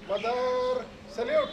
Mother, salute.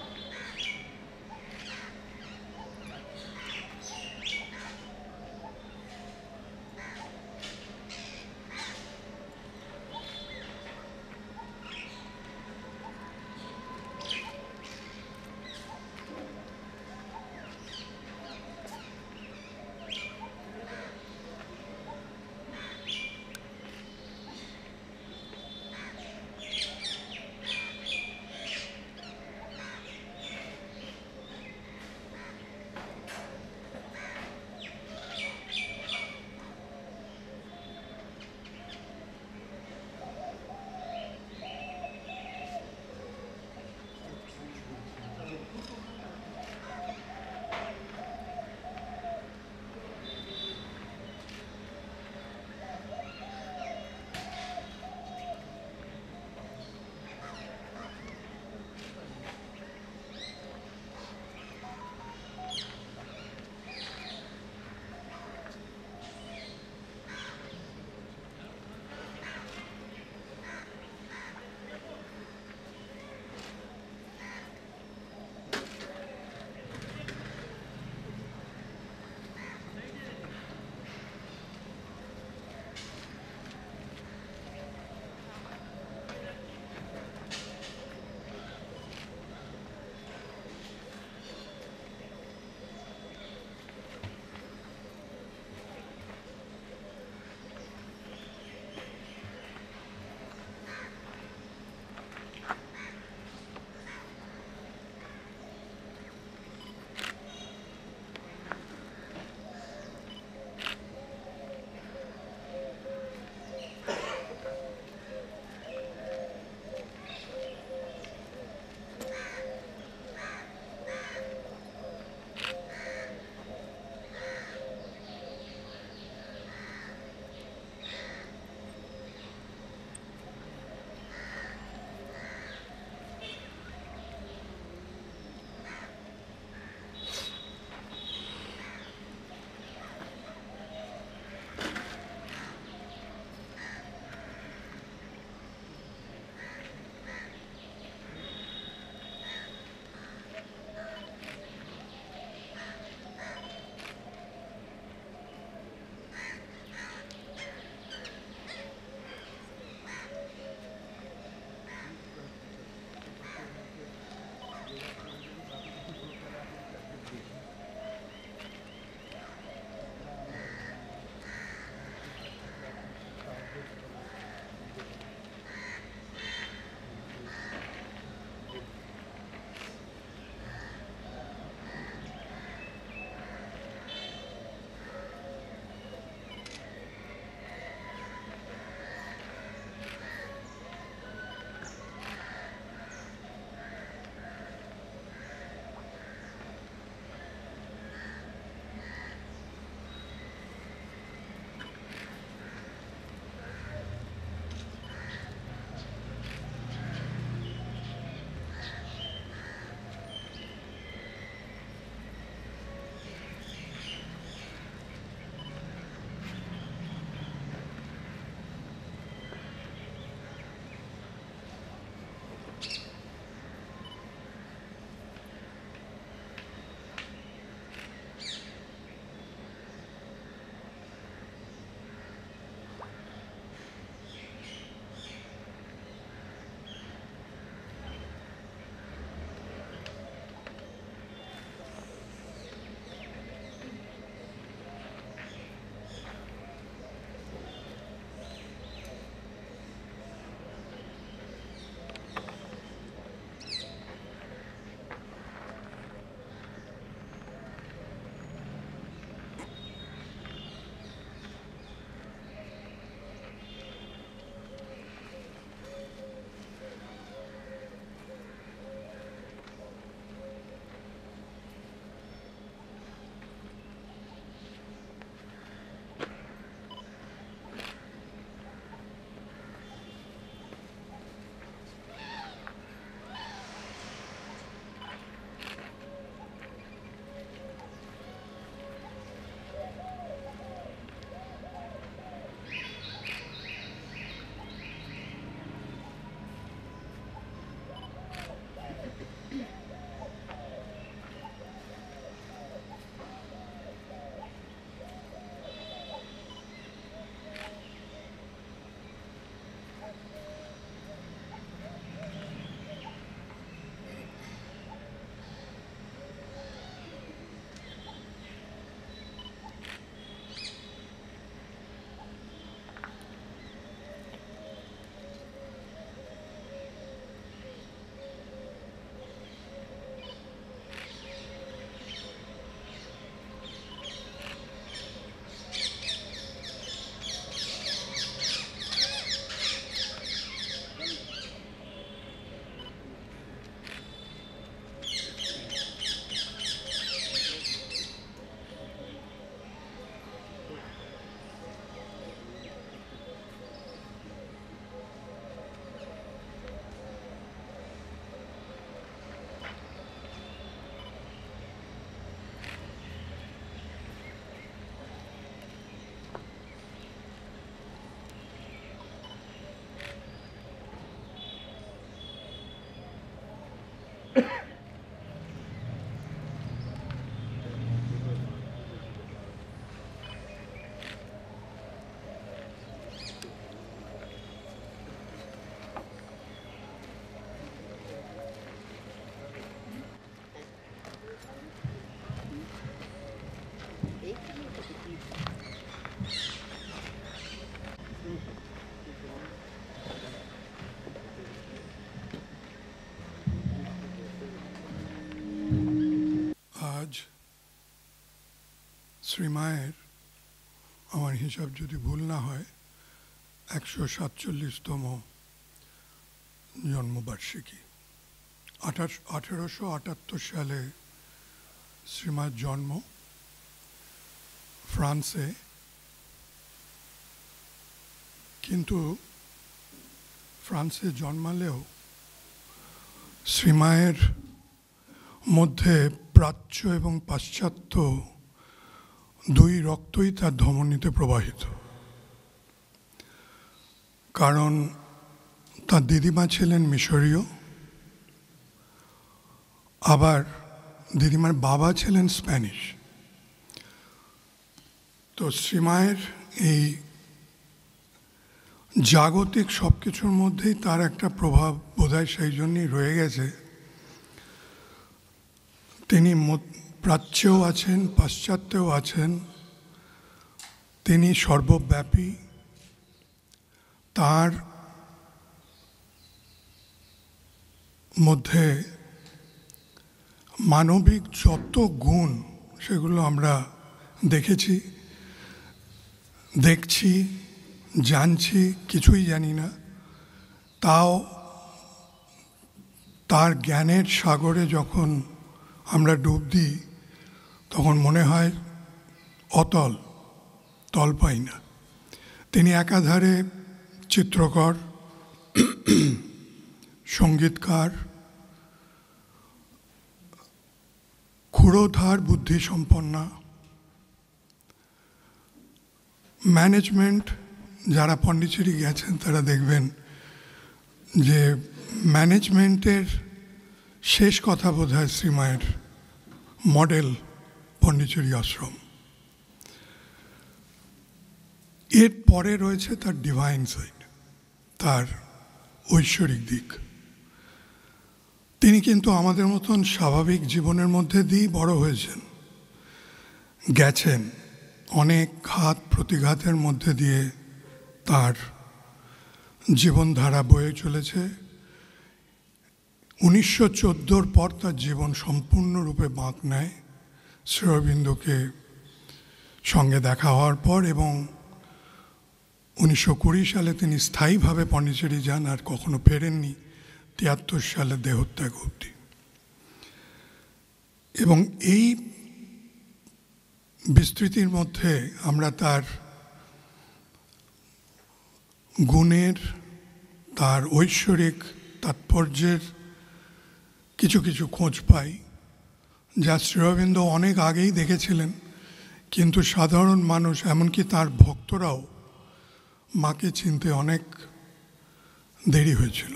আজ শ্রীমায়ের, আমার হিসাব যদি ভুল না হয়, 147তম জন্মবার্ষিকী। 1878 সালে শ্রীমার জন্ম ফ্রান্সে, কিন্তু ফ্রান্সে জন্মালেও শ্রীমায়ের মধ্যে প্রাচ্য এবং পাশ্চাত্য দুই রক্তই তার ধমনীতে প্রবাহিত। কারণ তার দিদিমা ছিলেন মিশরীয়, আবার দিদিমার বাবা ছিলেন স্প্যানিশ। তো শ্রীমায়ের এই জাগতিক সব কিছুর মধ্যেই তার একটা প্রভাব বোধহয় সেই জন্যই রয়ে গেছে। তিনি প্রাচ্যেও আছেন, পাশ্চাত্যেও আছেন, তিনি সর্বব্যাপী। তার মধ্যে মানবিক যত গুণ, সেগুলো আমরা দেখেছি, দেখছি, জানছি, কিছুই জানি না। তাও তার জ্ঞানের সাগরে যখন আমরা ডুব দিই, তখন মনে হয় অতল, তল পাই না। তিনি একাধারে চিত্রকর, সঙ্গীতকার, ক্ষুরোধার বুদ্ধিসম্পন্না, ম্যানেজমেন্ট। যারা পন্ডিচেরি গেছেন তারা দেখবেন যে ম্যানেজমেন্টের শেষ কথা বোধহয় শ্রীমায়ের মডেল পন্ডিচেরি আশ্রম। এর পরে রয়েছে তার ডিভাইন সাইড, তার ঐশ্বরিক দিক। তিনি কিন্তু আমাদের মতন স্বাভাবিক জীবনের মধ্যে দিয়েই বড় হয়েছেন, গেছেন। অনেক ঘাত প্রতিঘাতের মধ্যে দিয়ে তার জীবনধারা বয়ে চলেছে। 1914 পর তার জীবন সম্পূর্ণরূপে বাঁক নেয় শ্রী অরবিন্দকে সঙ্গে দেখা হওয়ার পর, এবং 1920 সালে তিনি স্থায়ীভাবে পন্ডিচেরি যান, আর কখনো ফেরেননি 73 সালে দেহত্যাগ অবধি। এবং এই বিস্তৃতির মধ্যে আমরা তার গুণের, তার ঐশ্বরিক তাৎপর্যের কিছু কিছু খোঁজ পাই, যা শ্রী অরবিন্দ অনেক আগেই দেখেছিলেন, কিন্তু সাধারণ মানুষ, এমনকি তার ভক্তরাও মাকে চিনতে অনেক দেরি হয়েছিল।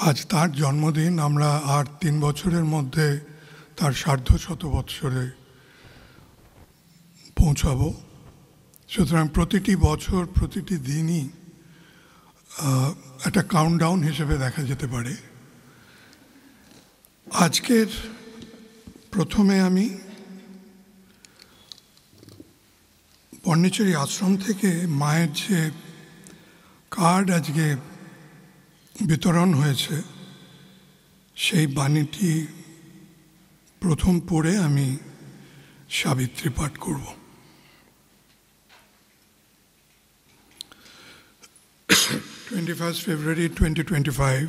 আজ তার জন্মদিন, আমরা আর 3 বছরের মধ্যে তার সার্ধশত বৎসরে পৌঁছাবো। সুতরাং প্রতিটি বছর, প্রতিটি দিনই একটা কাউন্টডাউন হিসেবে দেখা যেতে পারে। আজকের প্রথমে আমি পন্ডিচেরি আশ্রম থেকে মায়ের যে কার্ড আজকে বিতরণ হয়েছে, সেই বাণীটি প্রথম পড়ে আমি সাবিত্রী পাঠ করব। 21st February 2025.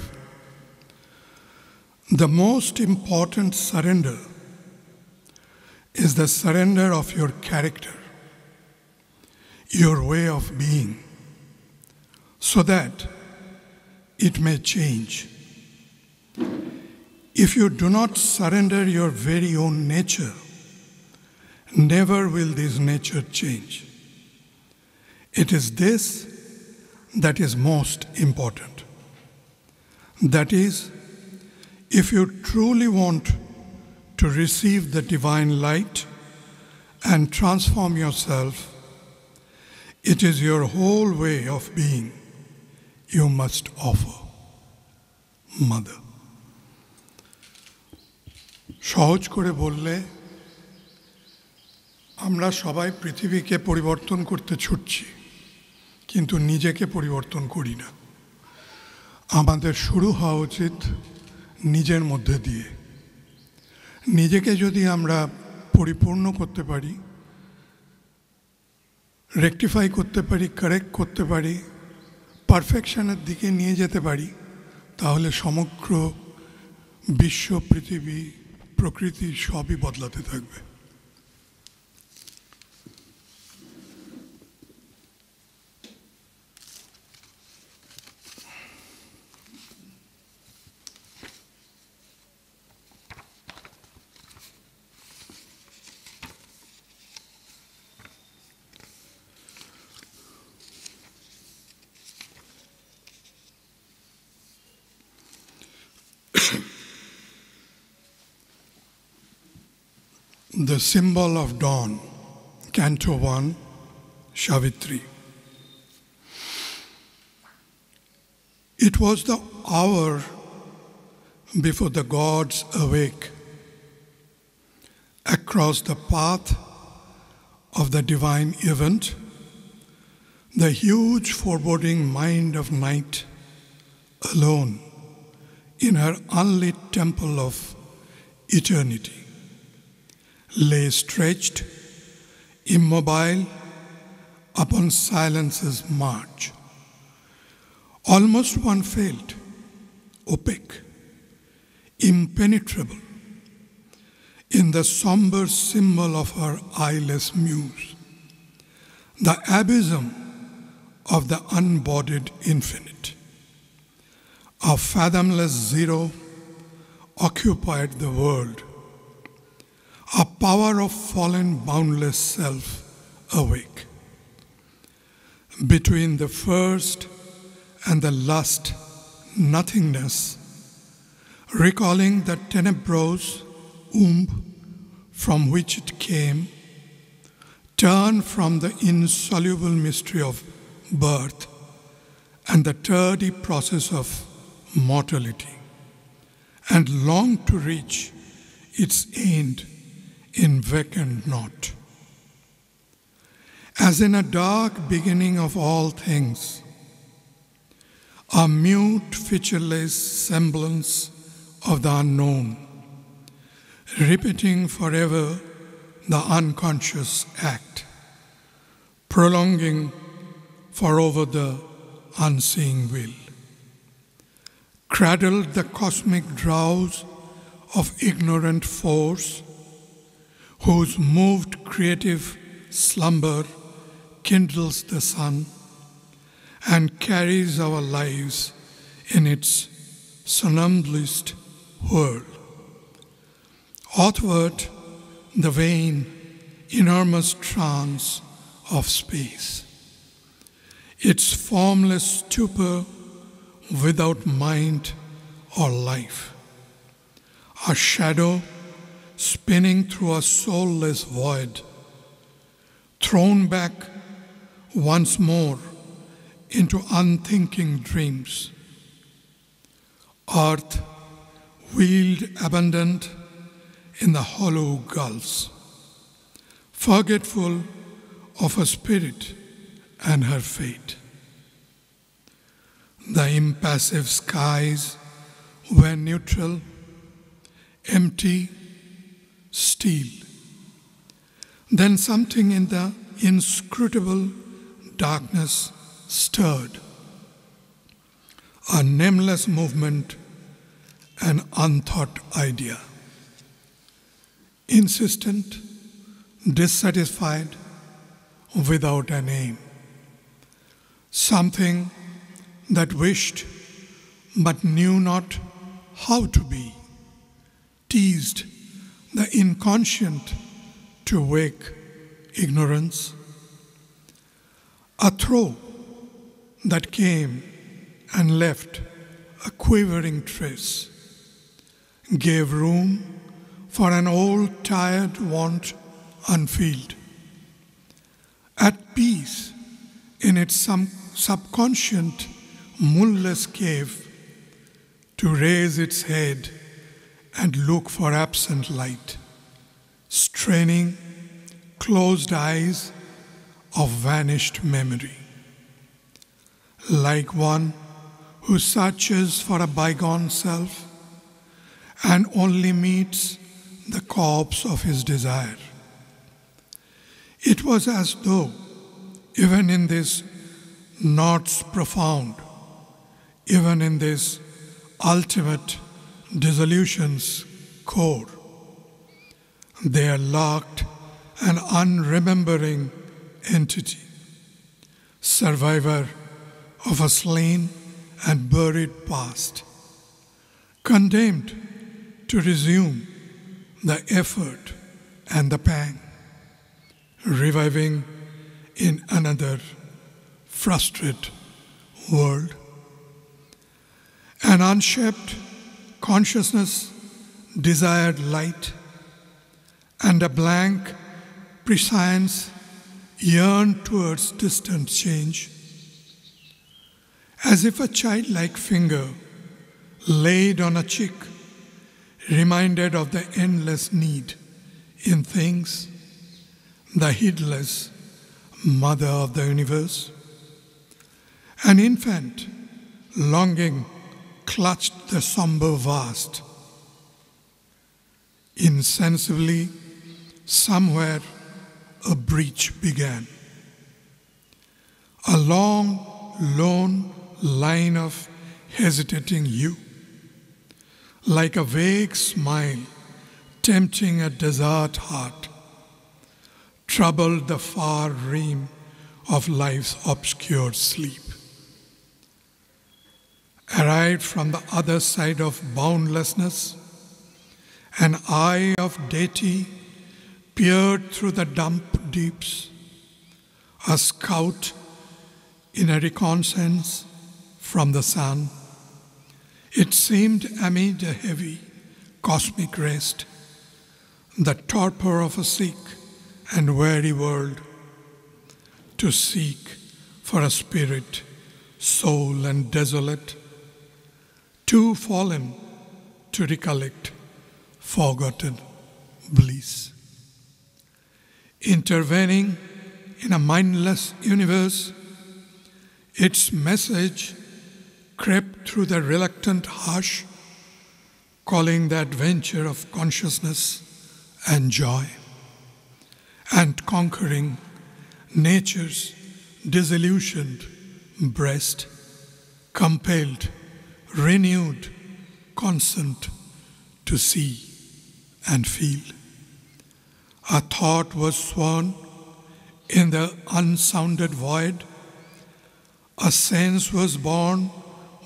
The most important surrender is the surrender of your character, your way of being, so that it may change. If you do not surrender your very own nature, never will this nature change. It is this that is most important. That is, If you truly want to receive the divine light and transform yourself, it is your whole way of being you must offer, Mother. সহজ করে বললে আমরা সবাই পৃথিবীকে পরিবর্তন করতে ছুটছি, কিন্তু নিজেকে পরিবর্তন করি না। আমাদের শুরু হওয়া উচিত নিজের মধ্যে দিয়ে। নিজেকে যদি আমরা পরিপূর্ণ করতে পারি, রেকটিফাই করতে পারি, কারেক্ট করতে পারি, পারফেকশনের দিকে নিয়ে যেতে পারি, তাহলে সমগ্র বিশ্ব, পৃথিবী, প্রকৃতি সবই বদলাতে থাকবে। The symbol of dawn, Canto 1, Savitri. It was the hour before the gods awake. Across the path of the divine event, the huge foreboding mind of night, alone in her unlit temple of eternity, lay stretched, immobile upon silence's march. Almost one felt opaque, impenetrable, in the somber symbol of her eyeless muse, the abysm of the unbodied infinite. A fathomless zero occupied the world, a power of fallen boundless self awake. Between the first and the last nothingness, recalling the tenebrous womb from which it came, turn from the insoluble mystery of birth and the tardy process of mortality, and long to reach its end in vacant naught. As in a dark beginning of all things, a mute, featureless semblance of the unknown, repeating forever the unconscious act, prolonging forever the unseeing will, cradled the cosmic drowse of ignorant force, whose moved creative slumber kindles the sun and carries our lives in its somnambulist whirl. Athwart the vain, enormous trance of space, its formless stupor without mind or life, a shadow spinning through a soulless void, thrown back once more into unthinking dreams. Earth wheeled abandoned in the hollow gulfs, forgetful of her spirit and her fate. The impassive skies were neutral, empty, still. Then something in the inscrutable darkness stirred. A nameless movement, an unthought idea. Insistent, dissatisfied, without an aim. Something that wished but knew not how to be, teased the inconscient to wake ignorance. A throe that came and left a quivering trace, gave room for an old tired want unfilled. At peace in its subconscient moonless cave, to raise its head and look for absent light, straining closed eyes of vanished memory, like one who searches for a bygone self and only meets the corpse of his desire. It was as though, even in this knots profound, even in this ultimate dissolution's core, there lurked an unremembering entity, survivor of a slain and buried past, condemned to resume the effort and the pang, reviving in another frustrated world. An unshaped consciousness desired light, and a blank prescience yearned towards distant change. As if a childlike finger laid on a cheek reminded of the endless need in things, the heedless mother of the universe. An infant longing clutched the somber vast. Insensibly, somewhere a breach began. A long, lone line of hesitating you, like a vague smile tempting a desert heart, troubled the far rim of life's obscure sleep. Arrived from the other side of boundlessness, an eye of deity peered through the dump deeps, a scout in a reconnaissance from the sun. It seemed amid a heavy cosmic rest, the torpor of a sick and weary world, to seek for a spirit, soul and desolate, too fallen to recollect forgotten bliss. Intervening in a mindless universe, its message crept through the reluctant hush, calling the adventure of consciousness and joy, and conquering nature's disillusioned breast, compelled, renewed, consent to see and feel. A thought was sworn in the unsounded void. A sense was born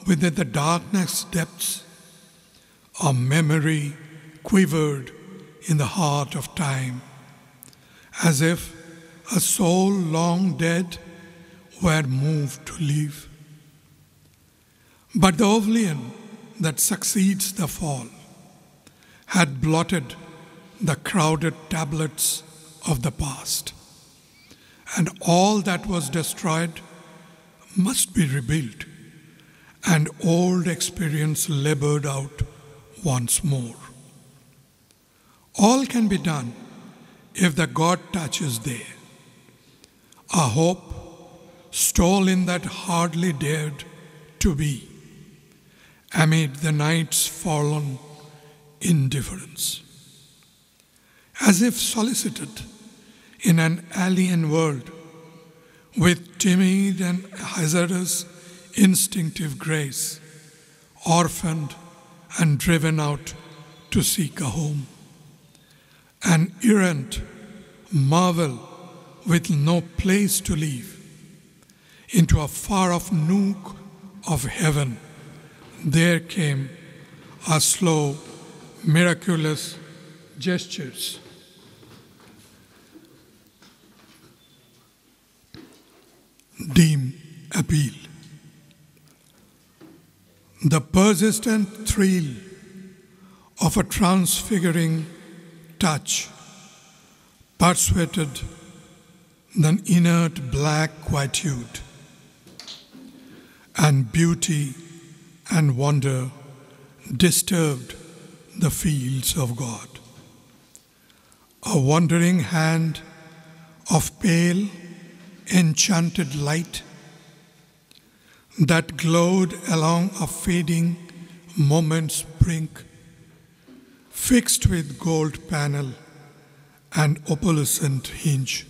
within the darkness depths. A memory quivered in the heart of time, as if a soul long dead were moved to live. But the oblivion that succeeds the fall had blotted the crowded tablets of the past, and all that was destroyed must be rebuilt, and old experience labored out once more. All can be done if the God touch is there. A hope stole in that hardly dared to be, amid the night's forlorn indifference. As if solicited in an alien world, with timid and hazardous instinctive grace, orphaned and driven out to seek a home. An errant marvel with no place to live, into a far-off nook of heaven, there came a slow, miraculous gestures. Dim appeal. The persistent thrill of a transfiguring touch persuaded the inert black quietude, and beauty and wonder disturbed the fields of God. A wandering hand of pale, enchanted light that glowed along a fading moment's brink, fixed with gold panel and opalescent hinge,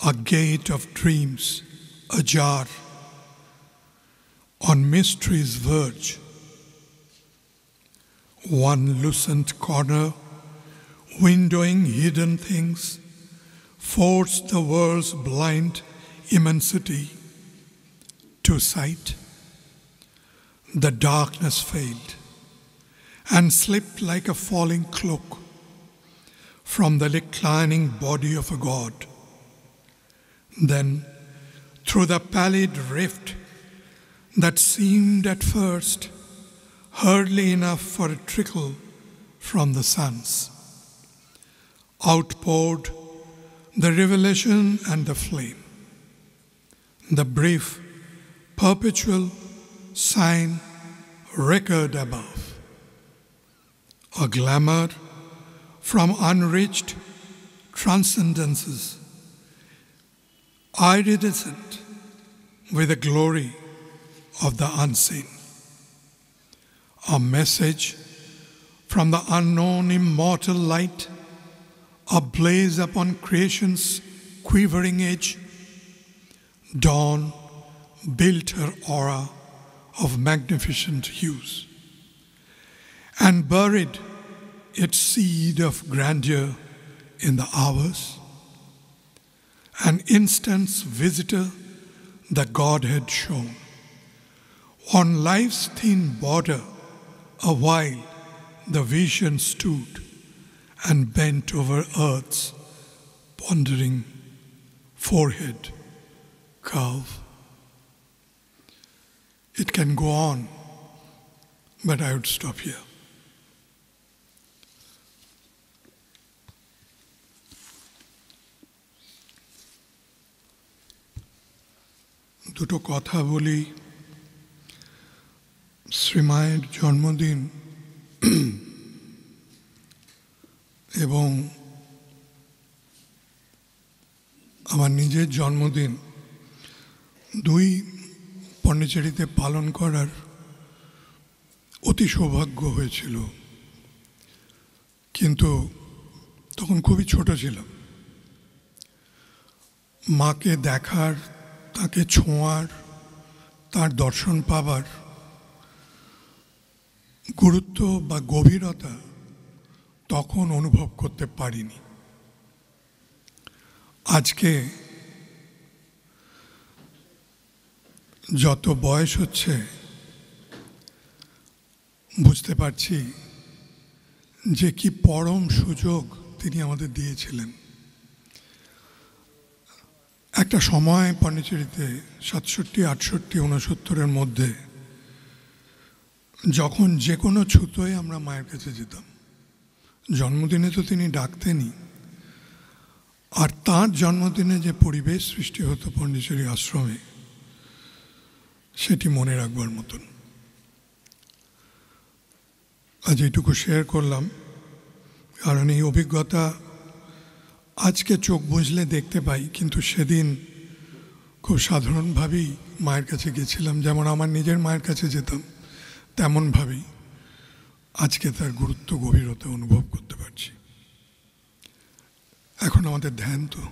a gate of dreams ajar on mystery's verge. One lucent corner, windowing hidden things, forced the world's blind immensity to sight. The darkness failed and slipped like a falling cloak from the reclining body of a god. Then, through the pallid rift that seemed at first hardly enough for a trickle from the suns, outpoured the revelation and the flame, the brief, perpetual sign record above, a glamour from unreached transcendences, iridescent with the glory of the unseen, a message from the unknown immortal light, ablaze upon creation's quivering edge. Dawn built her aura of magnificent hues and buried its seed of grandeur in the hours. An instant's visitor the Godhead shone. On life's thin border, a while the vision stood and bent over earth's pondering forehead curve. It can go on, but I would stop here. দুটো কথা বলি। শ্রীমায়ের জন্মদিন এবং আমার নিজের জন্মদিন দুই পন্ডিচেরিতে পালন করার অতি সৌভাগ্য হয়েছিল, কিন্তু তখন খুবই ছোট ছিলাম। মাকে দেখার, তাকে ছোঁয়ার, তার দর্শন পাবার গুরুত্ব বা গভীরতা তখন অনুভব করতে পারিনি। আজকে যত বয়স হচ্ছে বুঝতে পারছি যে কি পরম সুযোগ তিনি আমাদের দিয়েছিলেন। একটা সময় পন্ডিচেরিতে 67, 68, 69-এর মধ্যে যখন যে কোনো ছুতোয় আমরা মায়ের কাছে যেতাম। জন্মদিনে তো তিনি ডাকতেনই, আর তার জন্মদিনে যে পরিবেশ সৃষ্টি হতো পন্ডিচেরি আশ্রমে, সেটি মনে রাখবার মতন। আজ এইটুকু শেয়ার করলাম, কারণ এই অভিজ্ঞতা আজকে চোখ বুঝলে দেখতে পাই, কিন্তু সেদিন খুব সাধারণভাবেই মায়ের কাছে গেছিলাম। যেমন আমার নিজের মায়ের কাছে যেতাম, তেমনভাবেই আজকে তার গুরুত্ব গভীরতা অনুভব করতে পারছি। এখন আমাদের ধ্যান তো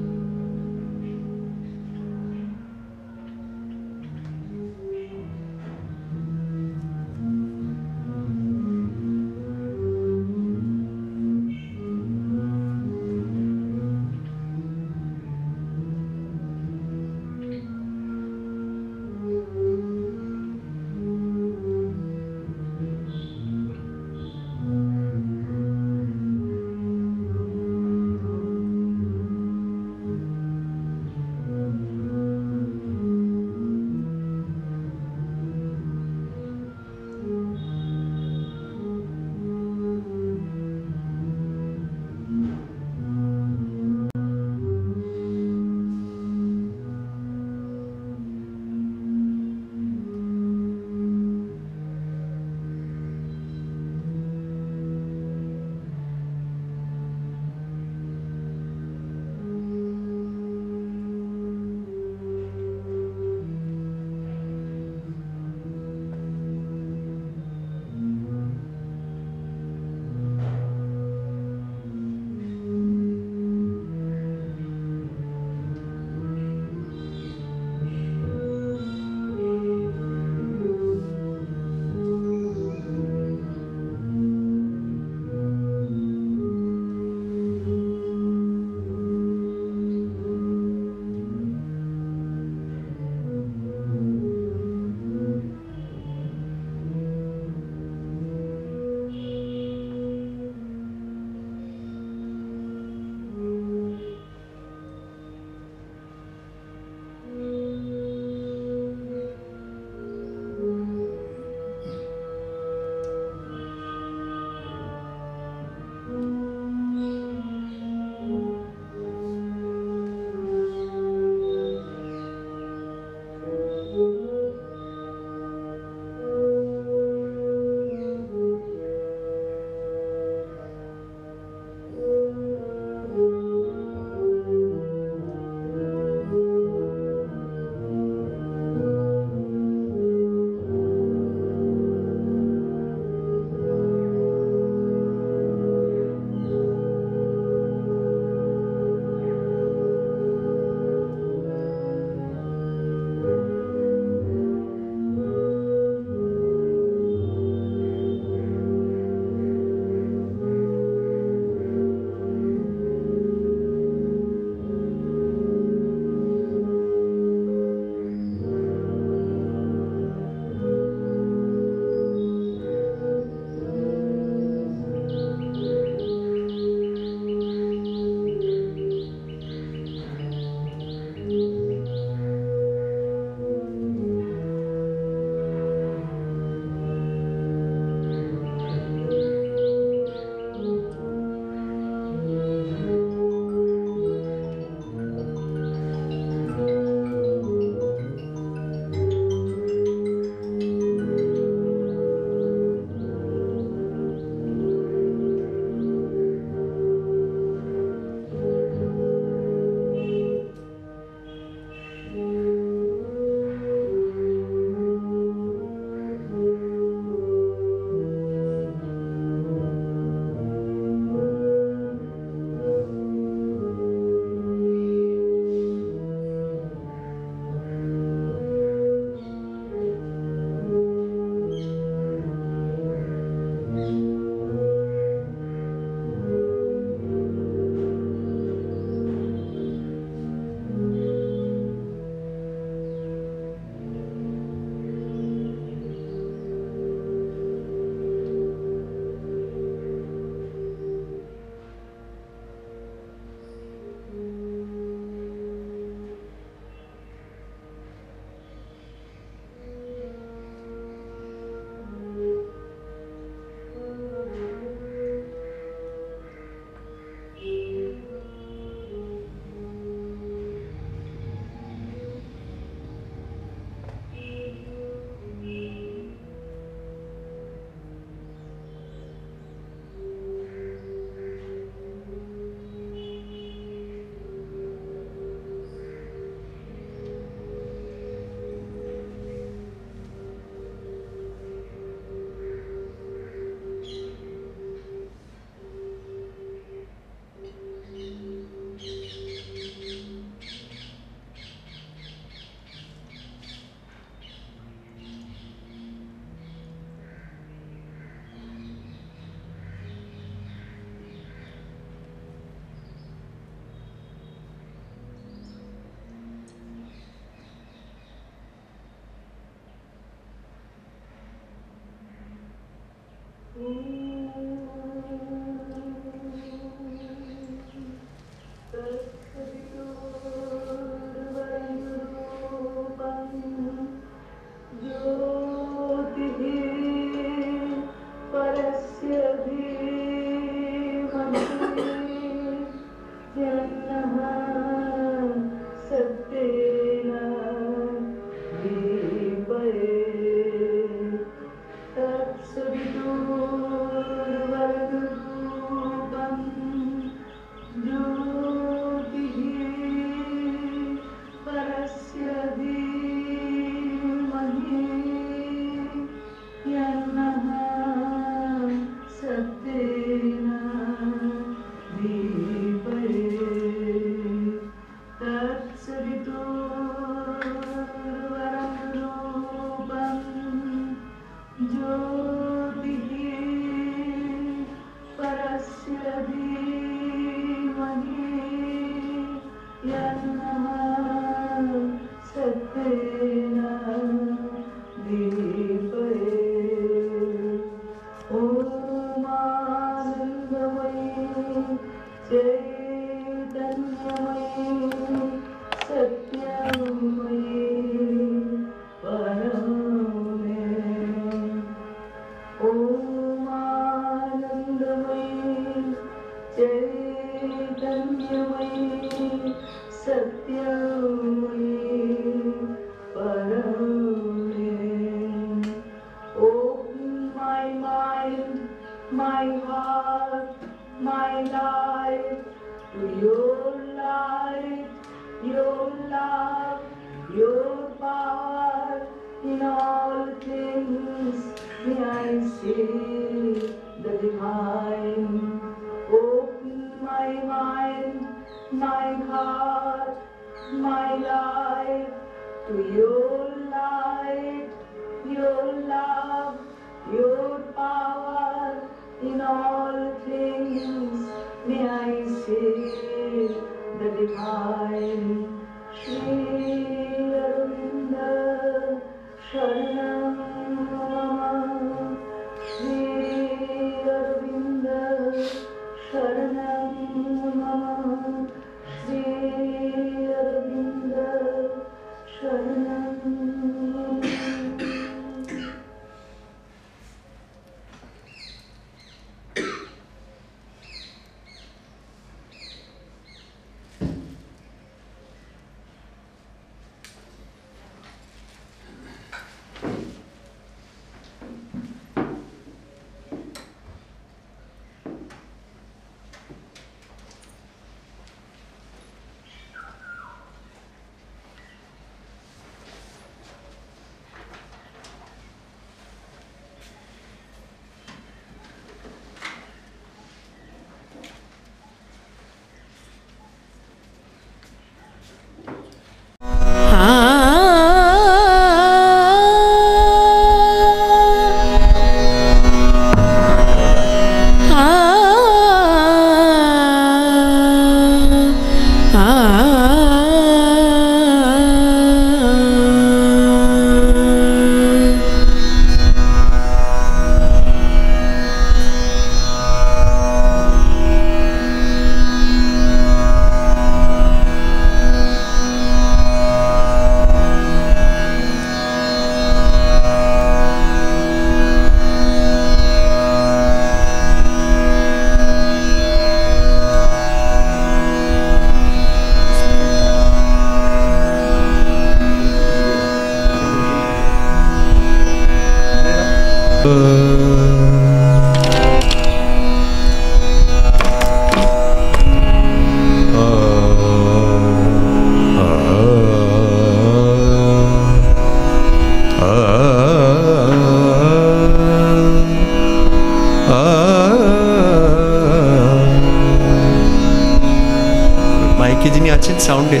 মাইকে যিনি আছেন সাউন্ডে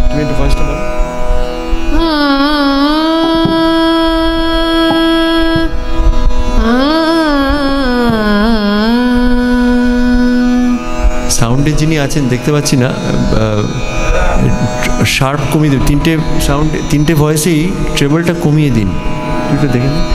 তুমি একটু ভয়েসটা বলো। সাউন্ডে যিনি আছেন দেখতে পাচ্ছি না, শার্প কমিয়ে দিন, তিনটে ভয়েসেই ট্রেবলটা কমিয়ে দিন, একটু দেখে নিন।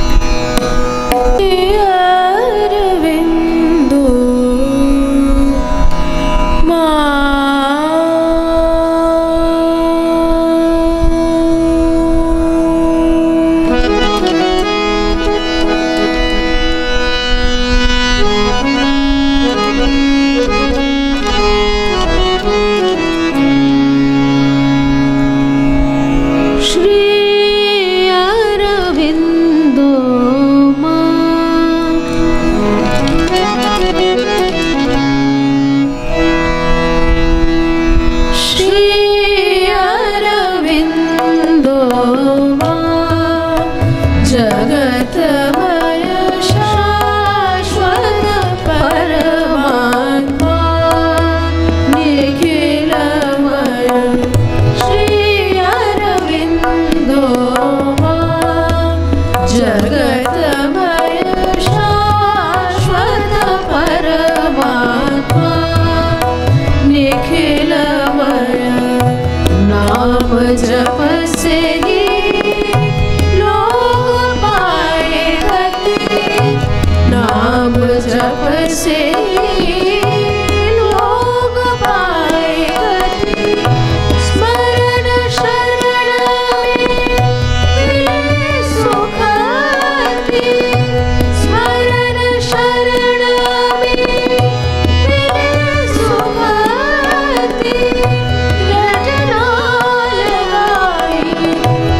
जप से लोग पाए गति स्मरण शरण में सुखति स्मरण शरण में सुखति रटना लगाई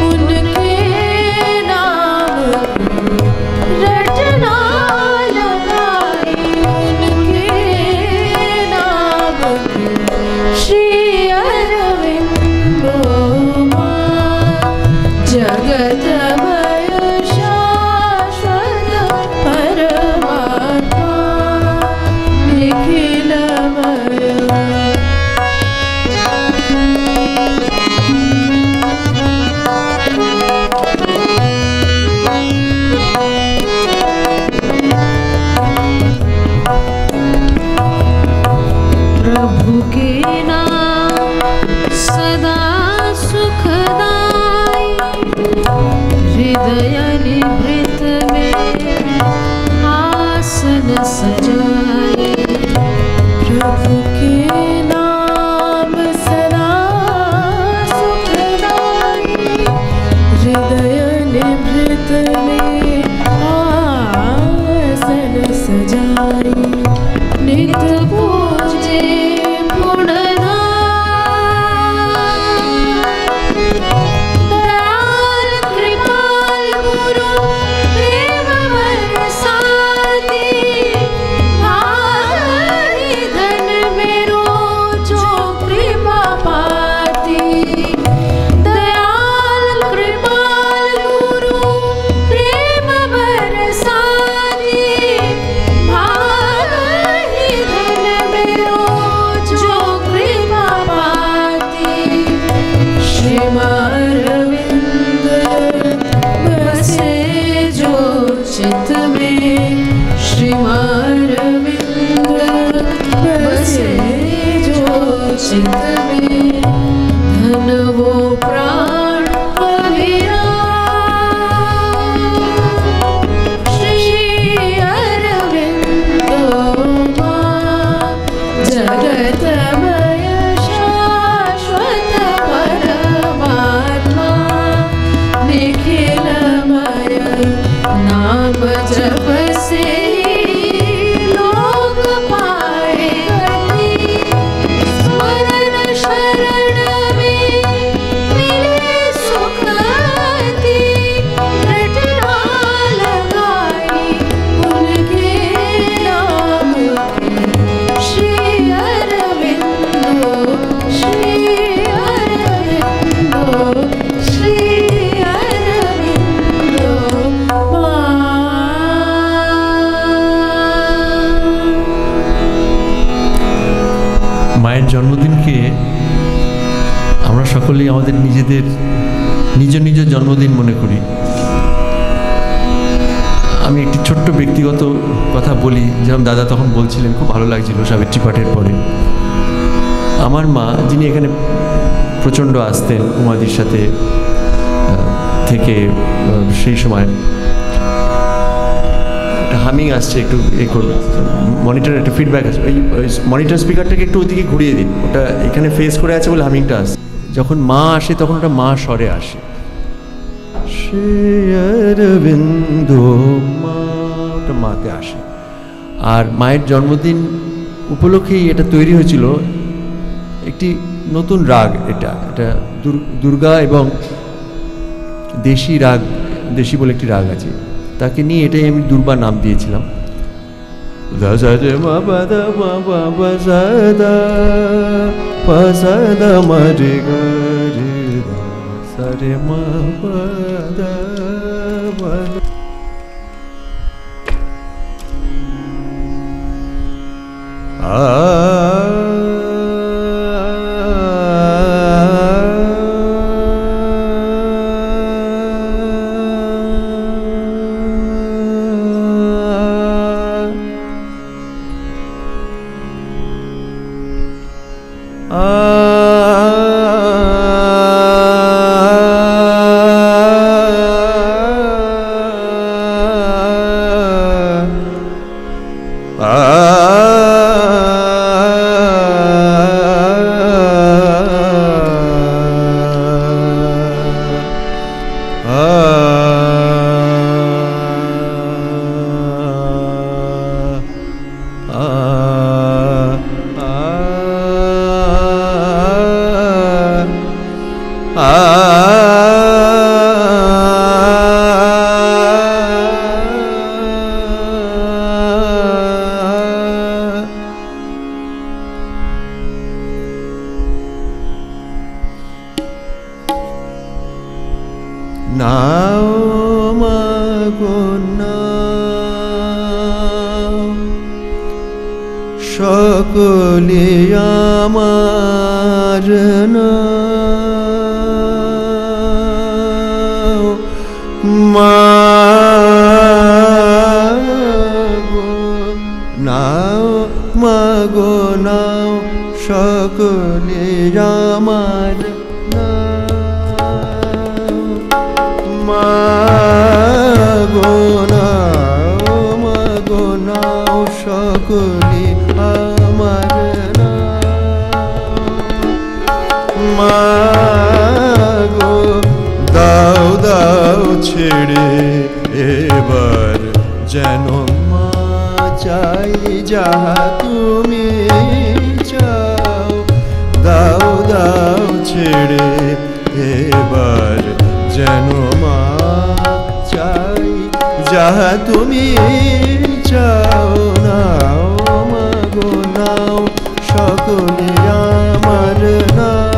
उनके नाम रटना लगाई उनके नाम श्री अरविंदो जगतमय शाश्वत परमात्मा निखिलमय प्रभु के नाम सदा सुखदाई हृदय निभृत में आसन सजाए प्रभु के नाम सदा सुखदाई हृदय निभृत में आसन सजाए नित्य पूजे दयाल कृपाल गुरु प्रेम बरसाती भारी धन मेरो जो कृपा पाती दयाल कृपाल गुरु प्रेम बरसाती भारी धन मेरो जो कृपा पाती श्रीमारविंद बसे जो चित में श्रीमारविंद बसे जो चित में धन वो प्राण अविराम श्री अरविंदो जगतमय शाश्वत परमात्मा निखिलमय नाम जप से लोग पाए गति स्मरण शरण में मिले सुखति रटना लगाई उनके नाम श्री अरविंदो श्री अरविंदो श्री अरविंदो মায়ের জন্মদিনকে আমরা সকলেই আমাদের নিজেদের নিজ নিজ জন্মদিন মনে করি। আমি একটি ছোট্ট ব্যক্তিগত কথা বলি, যেরকম দাদা তখন বলছিলেন, খুব ভালো লাগছিল সাবিত্রী পাঠের পরে। আমার মা, যিনি এখানে প্রচণ্ড আসতেন উমাদির সাথে থেকে, সেই সময় একটা হামিং আসছে, একটু এ করুন, মনিটরে একটা ফিডব্যাক আছে, ওই মনিটর স্পিকারটাকে একটু ওইদিকে ঘুরিয়ে দিন, ওটা এখানে ফেস করে আছে বলে হামিংটা আসছে। যখন মা আসে তখন ওটা মা স্বরে আসে, শ্রী অরবিন্দ মা, ওটা মাতে আসে। আর মায়ের জন্মদিন উপলক্ষেই এটা তৈরি হয়েছিল একটি নতুন রাগ, এটা দুর্গা এবং দেশি রাগ, দেশি বলে একটি রাগ আছে, তাকে নিয়ে এটাই আমি দুর্বা নাম দিয়েছিলাম। সকলে আমার নাও মাগো নাও মাগো নাও সকলে আমার নাও মাগো নাও মাগো নাও সকলে আমার মাগো দাও দাও ছেড়ে এবার যেন মা চাই যাহা তুমি চাও দাও দাও ছেড়ে এবার যেন মা চাই যাহা তুমি চাও নাও মাগো নাও সকলে আমার নাও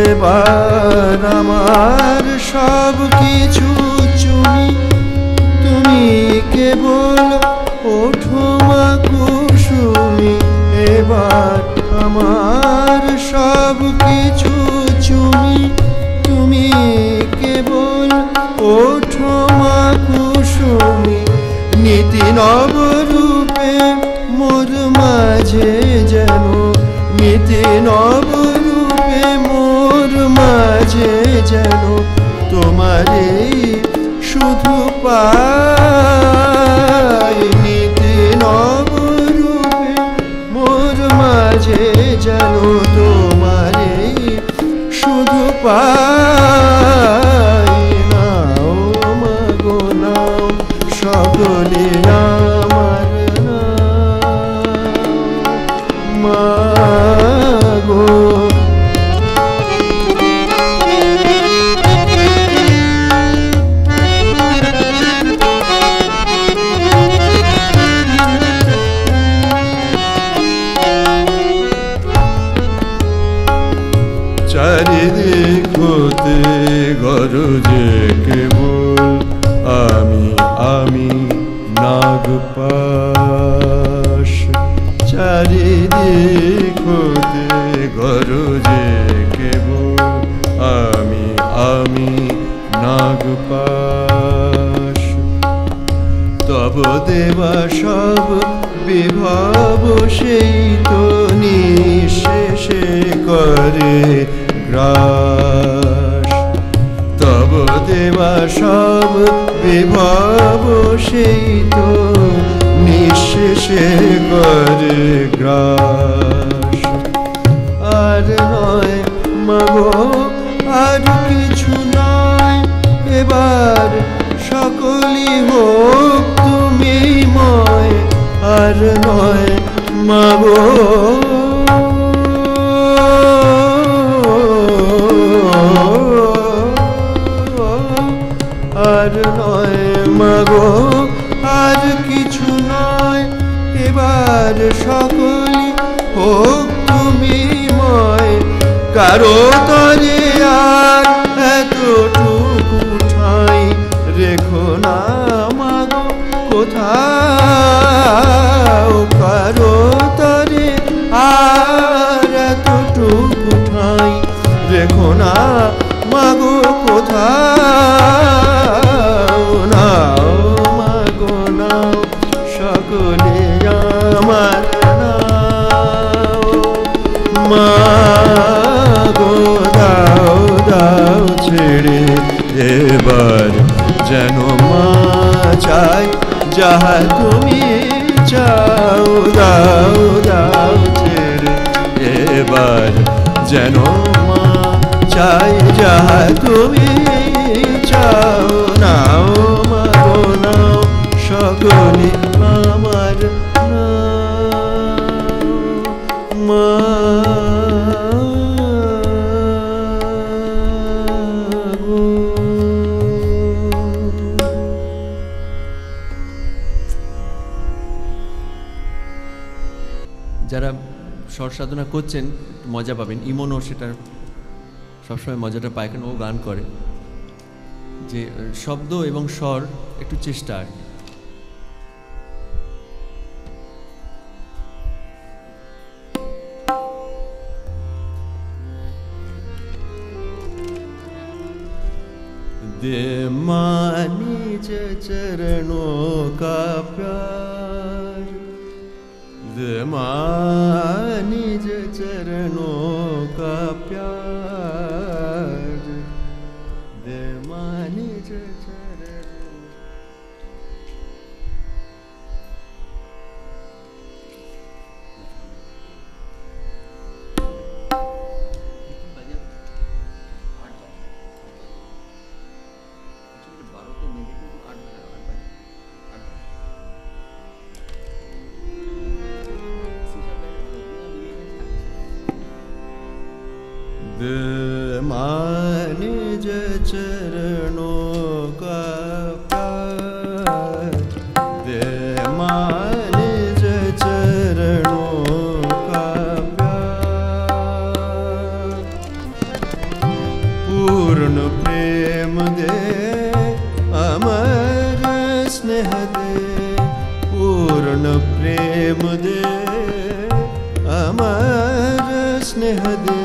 এবার আমার সব কিছু তুমি কেবল ওঠো মা কুসুমি এবার আমার সব কিছু তুমি কেবল ওঠো মা কুসুমি নীতি নবরূপে মোর মাঝে যেন নীতি নবরূপে মোর মাঝে যেন তোমারে শুধু পাই নীতি নবরূপে মোর মাঝে যেন তোমারে শুধু পাই নাও মাগো নাও সকলে আমার মাগো চারিদিক হতে গরজে কেবল আমি নাগপাশ চারিদিক হতে গরজে কেবল আমি নাগপাশ তব দেবা সব বিভব সেই তো নিঃশেষে করে গ্রাস তব দেবা সব বিভব সেই তো নিঃশেষে করে গ্রাস আর নয় মাগো আর কিছু নয় এবার সকলই হোক তুমি ময় আর নয় মাগো আর নয় মাগো আর কিছু নয় এবার সকলই হোক তুমি ময় কারো তরে আর এতটুকু ঠাঁই রেখো না মাগো কোথাও কারো তরে আর এতটুকু ঠাঁই রেখো না মাগো কোথাও নাও মাগো নাও সকলে আমার নাও মা গো দাও দাও ছেড়ে এবার যেন মা চাই যাহা তুমি চাও দাও দাও ছেড়ে এবার যেন মা চাই যাহা তুমি চাও নাও মা গো নাও সকলে আমার মা যারা স্বর সাধনা করছেন মজা পাবেন। ইমনও সেটা সবসময় মজাটা পায়, কারণ ও গান করে যে শব্দ এবং স্বর একটু চেষ্টা আর কি। दे निज चरणों का प्यार दे निज चरणों का प्यार दे निज चरणों निज चरणों का प्यार दे निज चरणों का प्यार पूर्ण प्रेम दे अमर स्नेह दे पूर्ण प्रेम दे अमर स्नेह दे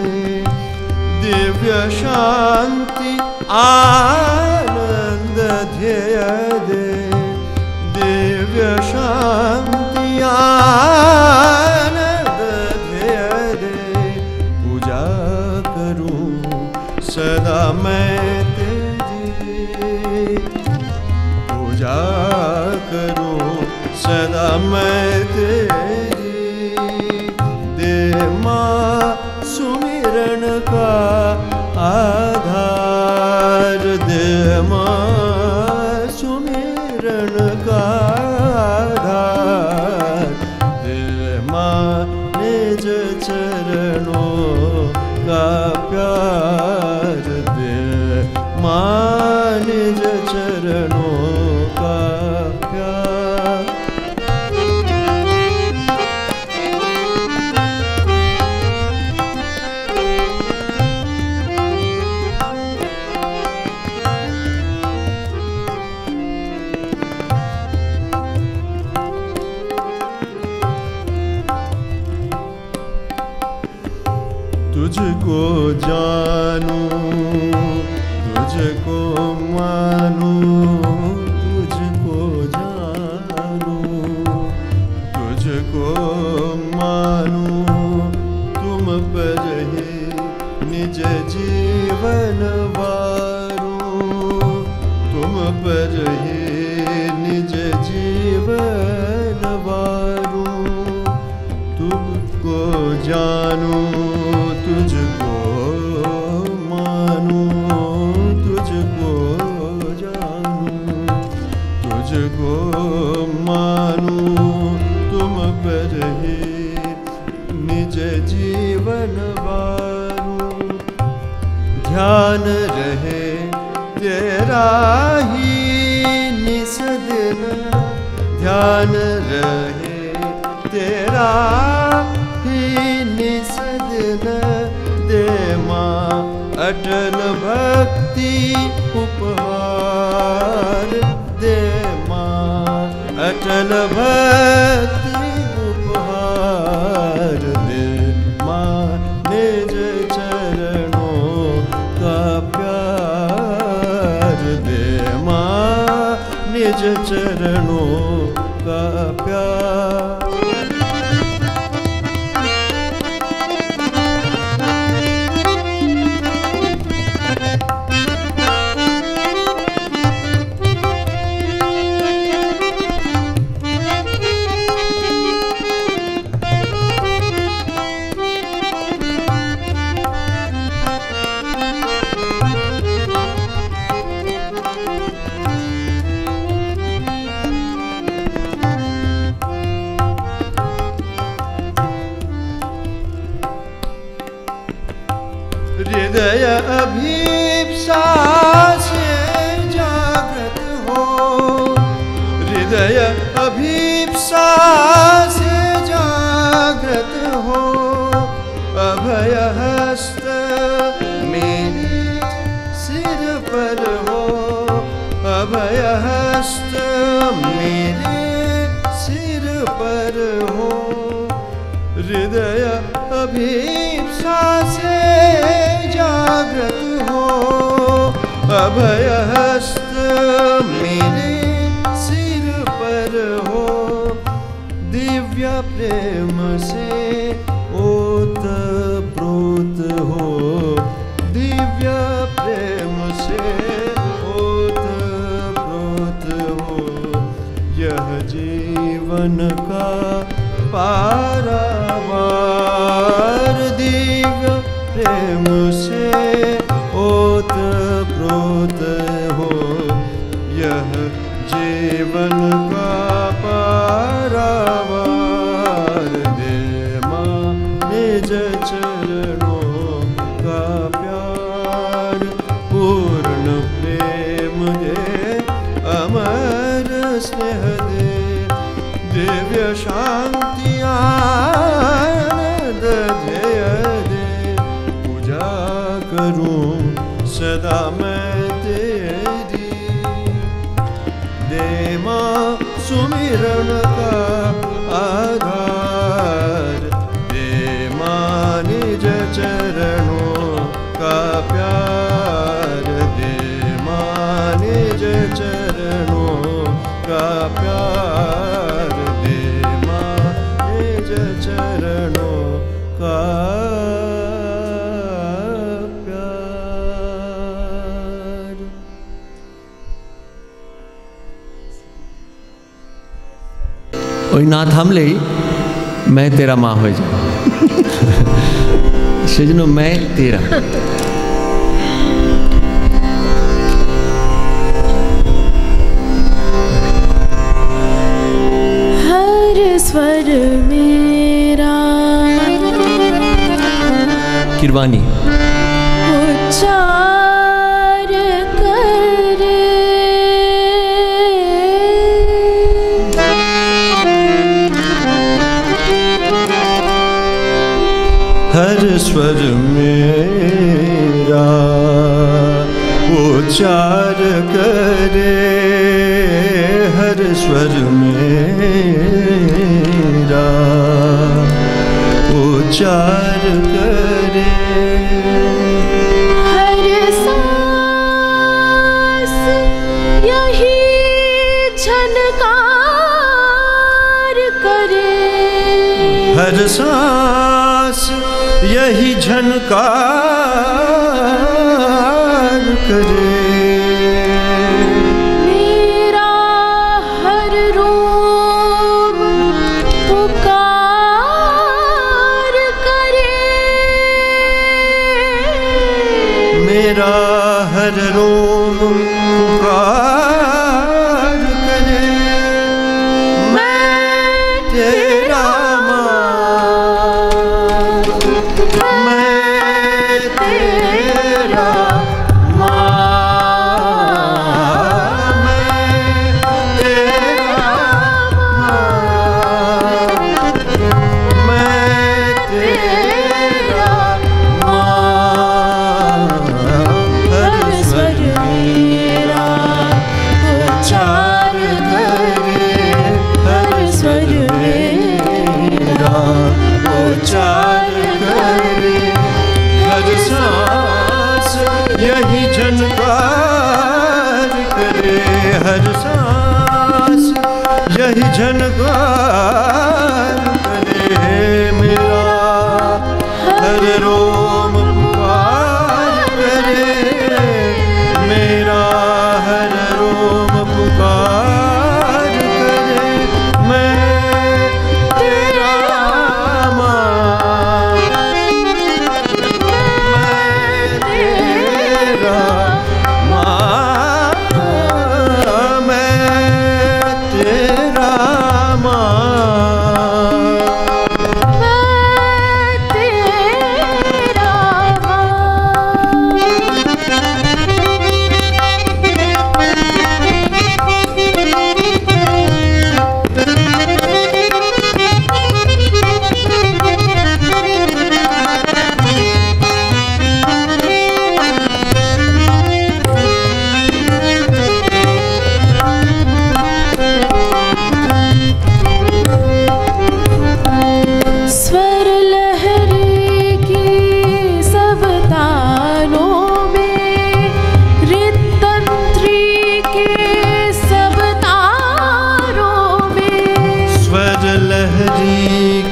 दिव्य शांति आनंद ध्येय दे दिव्य शांति आनंद ध्येय दे पूजा करूं सदा मैं तेरी पूजा करूं सदा मैं तेरी दे मां सुमिरन का आधार दे मां सुमिरन का आधार दे मां निज चरणों का प्यार दे मां निज चरणों का प्यार तुझको जानूं तुझको मानूं तुझको जानूं तुझको मानूं तुम पर ही निज जीवन वारूं तुम पर ही निज जीवन वारूं तुमको जानूं तुझको मानूं तुझको जानूं तुझको मानूं तुम पर ही निज जीवन वारूं ध्यान रहे तेरा ही निस दिन ध्यान रहे तेरा ही निस दिन दे मां अटल भक्ति उपहार दे मां अटल भक्ति उपहार दे मां निज चरणों का प्यार दे मां निज चरणों का प्यार से जागृत हो, हृदय अभीप्सा से जागृत हो, अभय हस्त मेरे सिर पर हो, अभय हस्त मेरे सिर पर हो, हृदय अभीप्सा से जागृत हो, अभय हस्त मेरे सिर पर हो, दिव्य प्रेम से ओतप्रोत हो, दिव्य प्रेम से ओतप्रोत हो, यह जीवन का पारावार, दिव्य प्रेम से ओतप्रोत हो, यह जीवन का पारावार, दे मां निज चरणों का प्यार, पूर्ण प्रेम दे, अमर स्नेह दे, दिव्य शांति आनंद जय दे, पूजा करूं सदा मैं तेरी, दे मां सुमिरन का आधार, दे मां निज चरणों का प्यार, दे मां निज चरणों का प्यार, दे मां निज चरणों का प्यार। ওই না থামলেই मैं तेरा माँ হয়ে যাব, সেজন্য मैं तेरा। हर स्वर मेरा किरवानी उच्चार करे, हर स्वर मेरा उच्चार करे, हर स्वर मेरा उच्चार करे, हर सांस यही झनकार करे, हर सांस यही झनकार करे, मेरा हर रोम पुकार करे, मेरा हर रोम पुकार करे, मैं तेरा यही झनकार करे, हर सांस यही झनकार करे, मेरा हर रोम पुकार करे, मेरा हर रोम पुकार करे, मैं तेरा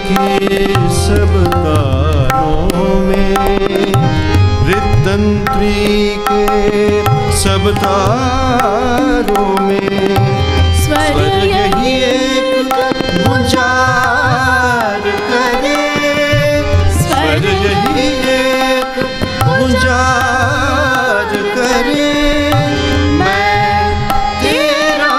के सब तारों में, हृदयंत्री के सब तारों में स्वर यही एक गुंजार करे, स्वर यही एक गुंजार करे, मैं तेरा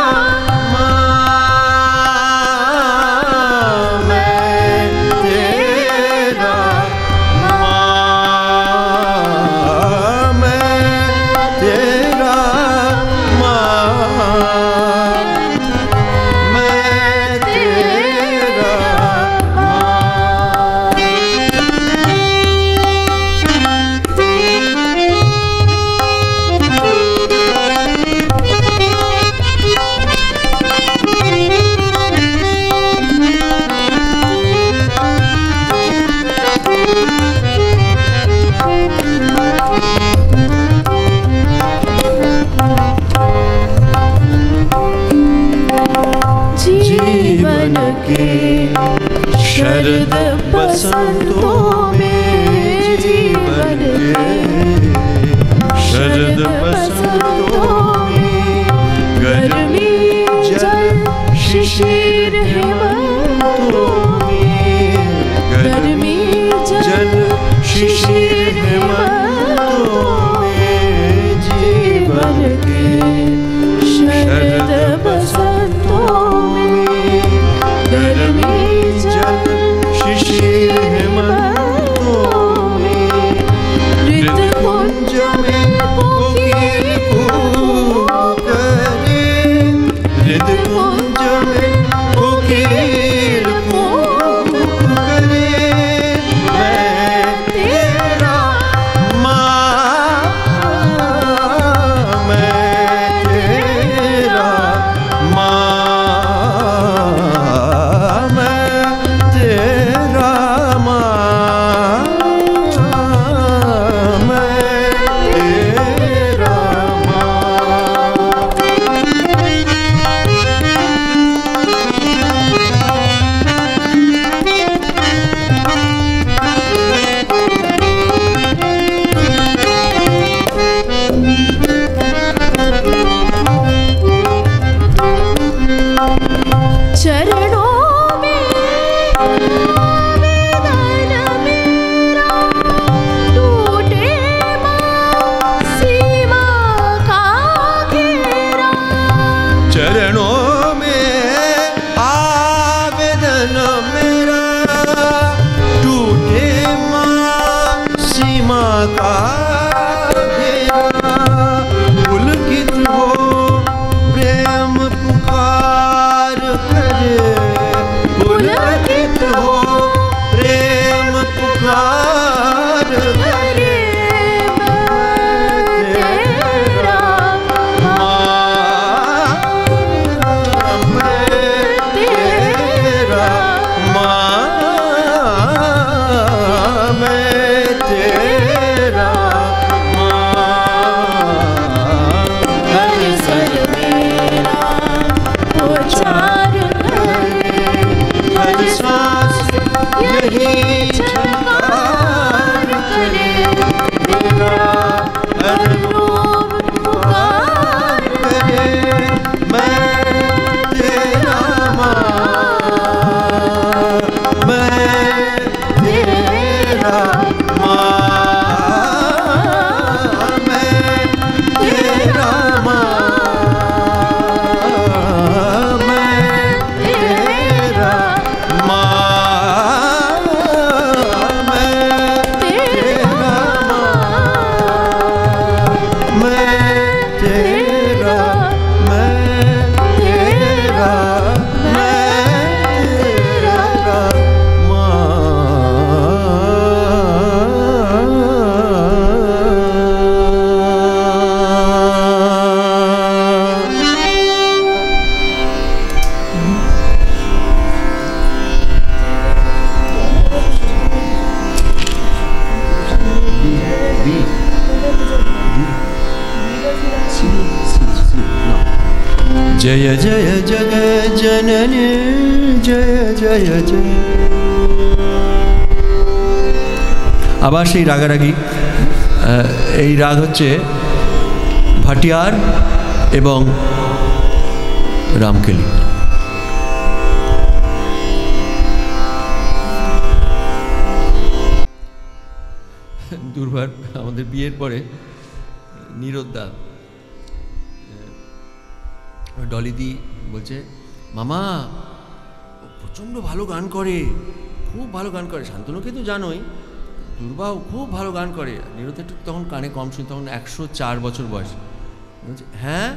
जीवन के शरद बसंतों में, जीवन के शरद बसंतों में, गर्मी जल शिशिर हेमंतों में, गर्मी जल शिशिर हेमंतों में, जीवन के शरद बसंतों में, गर्मी जल शिशिर हेमंतों में, ऋतुपुंज में कोकिल कूक करे, ऋतुपुंज में कोकिल कूक करे, मैं तेरा माँ, मैं तेरा माँ, मैं तेरा माँ, मैं तेरा चरणों में आवेदन मेरा, टूटे माँ सीमा का घेरा, चरणों में आवेदन मेरा, टूटे माँ सीमा का घेरा, पुलकित हो प्रेम पुकार करे, पुलकित हो प्रेम पुकार करे, मैं तेरा माँ, मैं तेरा माँ, मैं तेरा माँ, हर स्वर मेरा उच्चार करे, हर श्वास यही झंकार करे, मेरा अनुरूप पुकार करे, मैं तेरा माँ, मैं तेरा माँ, मैं तेरा माँ, मैं तेरा माँ, मैं तेरा माँ, मैं तेरा, मैं तेरा, मैं तेरा जय जय जगज्जननी, जय जय जय আবার সেই রাগারাগি। এই রাগ হচ্ছে ভাটিয়ার এবং রামকেলি। দুর্বার আমাদের বিয়ের পরে নীরোদা ডলিদি বলছে, মামা প্রচণ্ড ভালো গান করে, খুব ভালো গান করে। শান্তনুকে তো জানোই, দুর্বাও খুব ভালো গান করে। নীরোদা একটু তখন কানে কম শুনি, তখন 104 বছর বয়স। বলছে হ্যাঁ,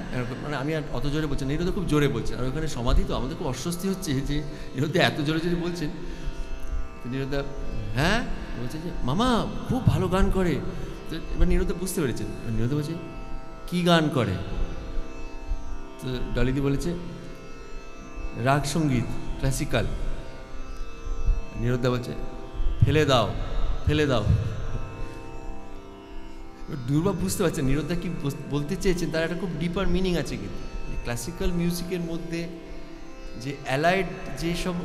মানে আমি আর অত জোরে বলছি, নীরোদা খুব জোরে বলছে। আর ওখানে সমাধি তো আমাদের খুব অস্বস্তি হচ্ছে যে নীরোদা এত জোরে জোরে বলছেন। নীরোদা হ্যাঁ বলছে যে মামা খুব ভালো গান করে। তো এবার নীরোদা বুঝতে পেরেছেন। নীরোদা বলছে কী গান করে? তো ডলিদি বলেছে রাগ সঙ্গীত, ক্লাসিক্যাল। নীরোদা বলছে ফেলে দাও, ফেলে দাও। দুর্বা বুঝতে পারছেন নীরোদা কি বলতে চেয়েছেন, তার একটা খুব ডিপার মিনিং আছে। কিন্তু ক্লাসিক্যাল মিউজিকের মধ্যে যে অ্যালাইড যেসব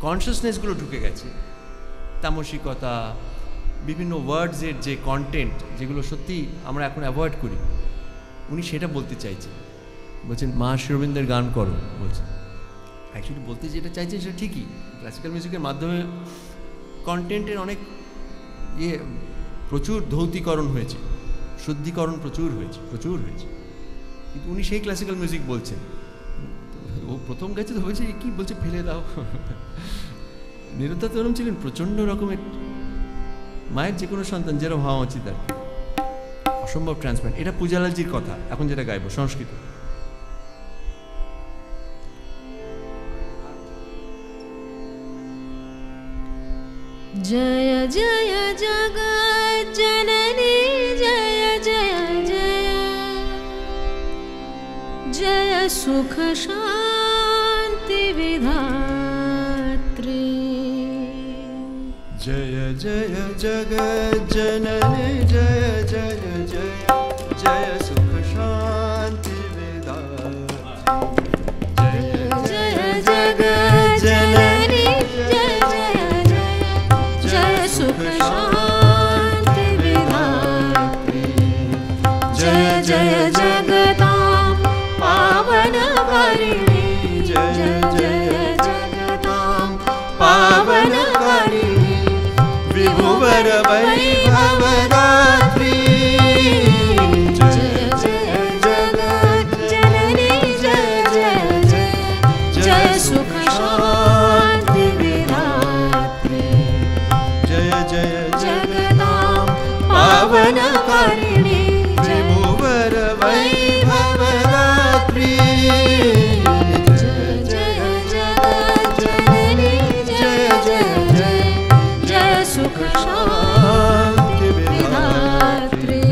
কনসিয়াসনেসগুলো ঢুকে গেছে, তামসিকতা, বিভিন্ন ওয়ার্ডসের যে কন্টেন্ট, যেগুলো সত্যি আমরা এখন অ্যাভয়েড করি, উনি সেটা বলতে চাইছেন। বলছেন মা শিরবিন্দের গান করো বলছেন। অ্যাকচুয়ালি বলতে যেটা চাইছেন সেটা ঠিকই। ক্লাসিক্যাল মিউজিকের মাধ্যমে কন্টেন্টের অনেক প্রচুর ধৌতিকরণ হয়েছে, শুদ্ধিকরণ প্রচুর হয়েছে। কিন্তু উনি সেই ক্লাসিক্যাল মিউজিক বলছেন। ও প্রথম গেছে তো বলছে কী বলছে, ফেলে দাও। নীরোদা তো এরকম ছিলেন, প্রচণ্ড রকমের মায়ের যে কোনো সন্তান যেরকম হওয়া উচিত আর কি, অসম্ভব ট্রান্সপারেন্ট। এটা পূজালালজির কথা এখন যেটা গাইব, সংস্কৃত। जय जय जगत् जननी जय जय जय जय सुख शांति विधात्री। जय जय जगत् जननी जय जय जय जय सुख शांति विधात्री। जय जय जगत् जननी जय जय जय सुख शांति विधात्री। जय जय जगतां पावनकारिणी जय जय जगतां पावनकारिणी विभुवर वैभवदात्री। जय जय जगत् जननी जय जय जय जय सुख शांति विधात्री। जय जय जगतां पावनकारिणी विभुवर वैभवदात्री। जय जय जगत् जननी जय जय जय जय सुख शांति विधात्री।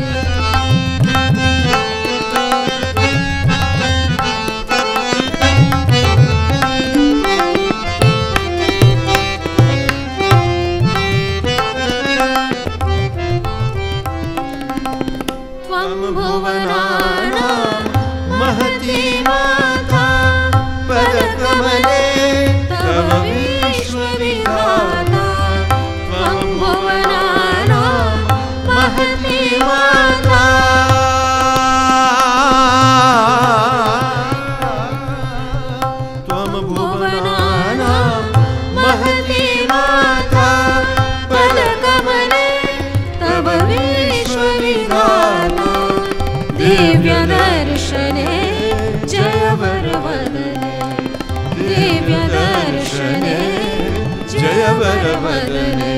त्वं भुवनानां महती माता पदकमले तव विश्वविधाता। त्वं भुवनानां महती माता त्वं भुवनानां महती माता पदकमले तव विश्वविधाता। दिव्यदर्शने जय वरवदने दिव्यदर्शने जय वरवदने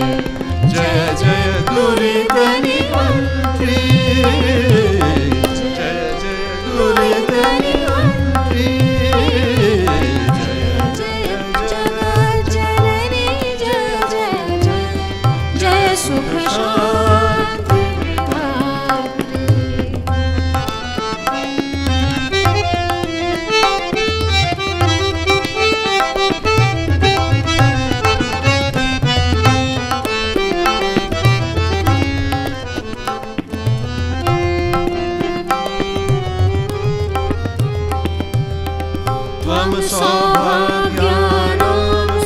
जय जय दुरितनिमन्त्री। जय जय दुरितनिमन्त्री। जय जय जगत् जननी जय जय जय जय सुख शांति विधात्री। त्वं सौभाग्यानां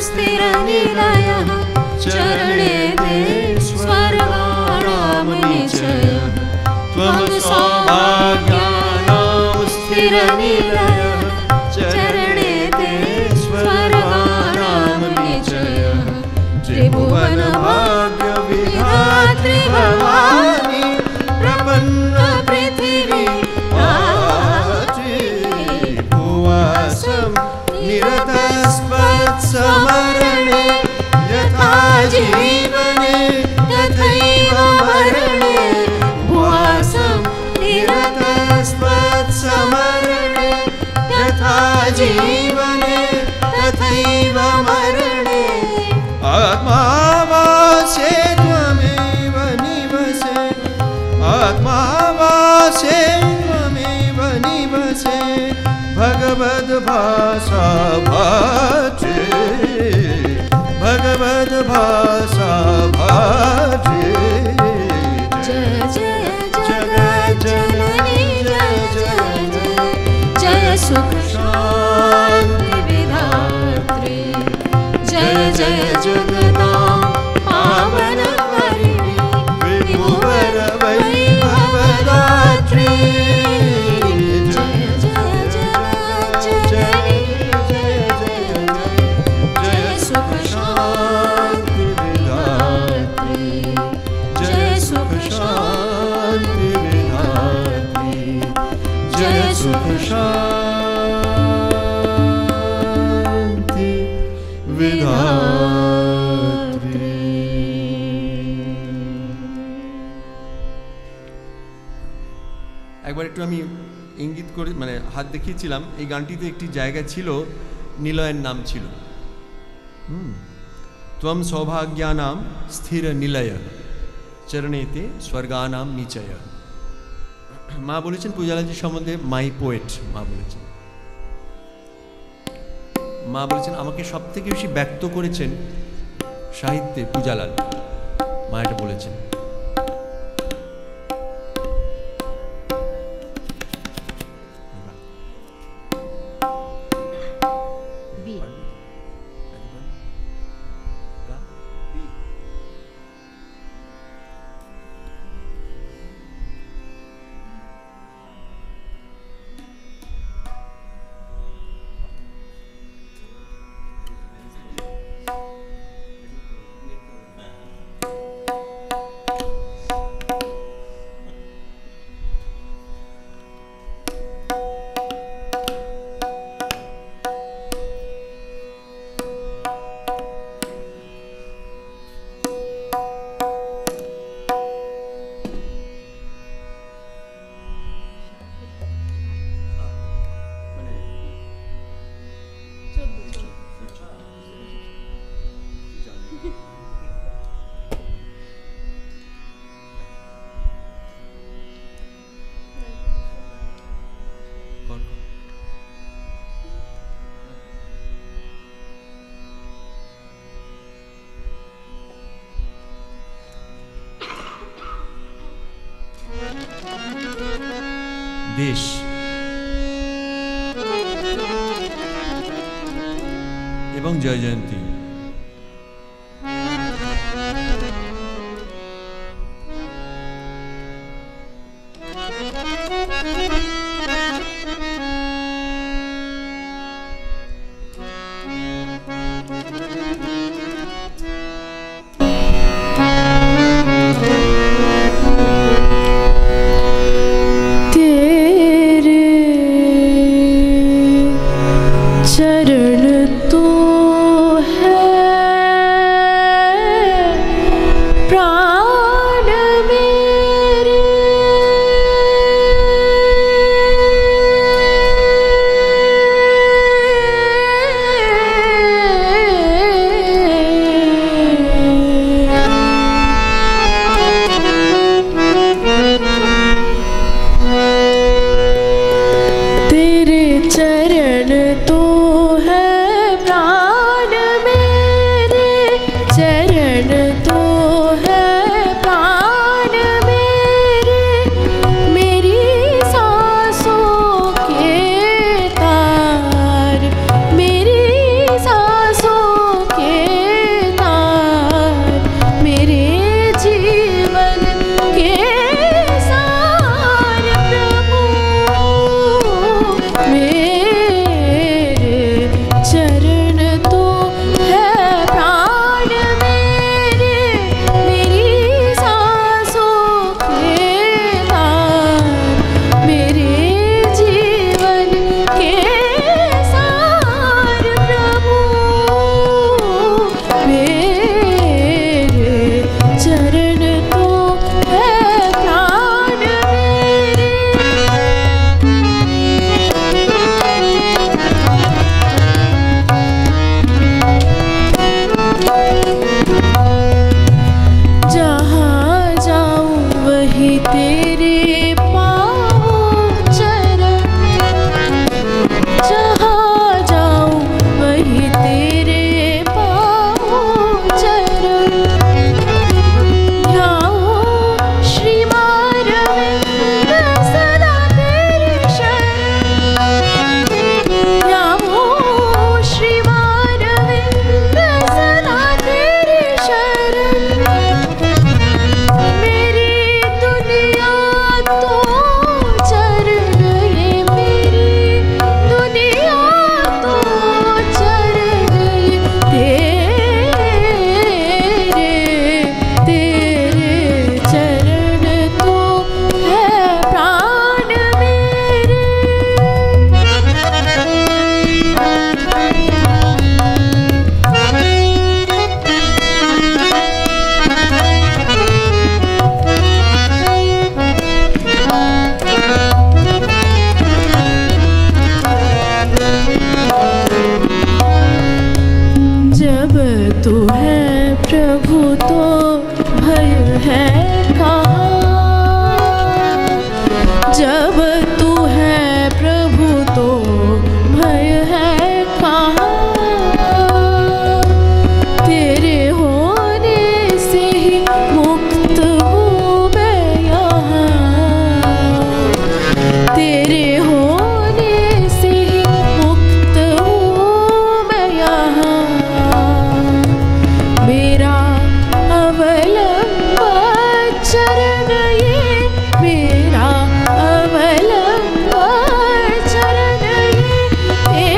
स्थिरनिलयः चरणे ते स्वर निलय चरणे ते स्वर्गानां निचय त्रिभुवन भाग्य विधात्री भवानी प्रपन्न पृथिवी भुवासं निरतस्मरणे यथा जीवने तथैव मरणे भुवासं निरतस्मरणे यथा जीवने तथैव मरणे आत्मावासे त्वमेव निवसे आत्मावासे त्वमेव निवसे भगवद्भासा भाजे भगवद्भासा भाजे जय जय जगज्जननी जय जय जय जय सुख शांति विधात्री जय जय जगदां पावन वरिणी विभुवर वैभवदात्री जय जय जगज्जननी जय जय जय जय सुख शांति विधात्री जय सुख शांति विधात्री जय सुख शांति विधात्री। একবার একটু আমি ইঙ্গিত করে মানে হাত দেখিয়েছিলাম এই গানটিতে একটি জায়গা ছিল নিলয়ের নাম ছিল ত্বম সৌভাগ্যানাম স্থির নিলয় চরণেতে স্বর্গানাম নিচয়। মা বলেছেন পূজালাজি সম্বন্ধে মাই পোয়েট মা বলেছেন আমাকে সব থেকে বেশি ব্যক্ত করেছেন সাহিত্যে পূজালাল মা এটা বলেছেন। দেশ এবং জয় জয়ন্তী चरण तो है प्रभु तो भय है कहाँ। जब तू है प्रभु तो भय है कहाँ। तेरे होने से ही मुक्त हूँ मैं यहाँ। तेरे होने से ही मुक्त हूँ मैं यहाँ। मेरा अवलंब चरण ये, मेरा अवलंब चरण ये।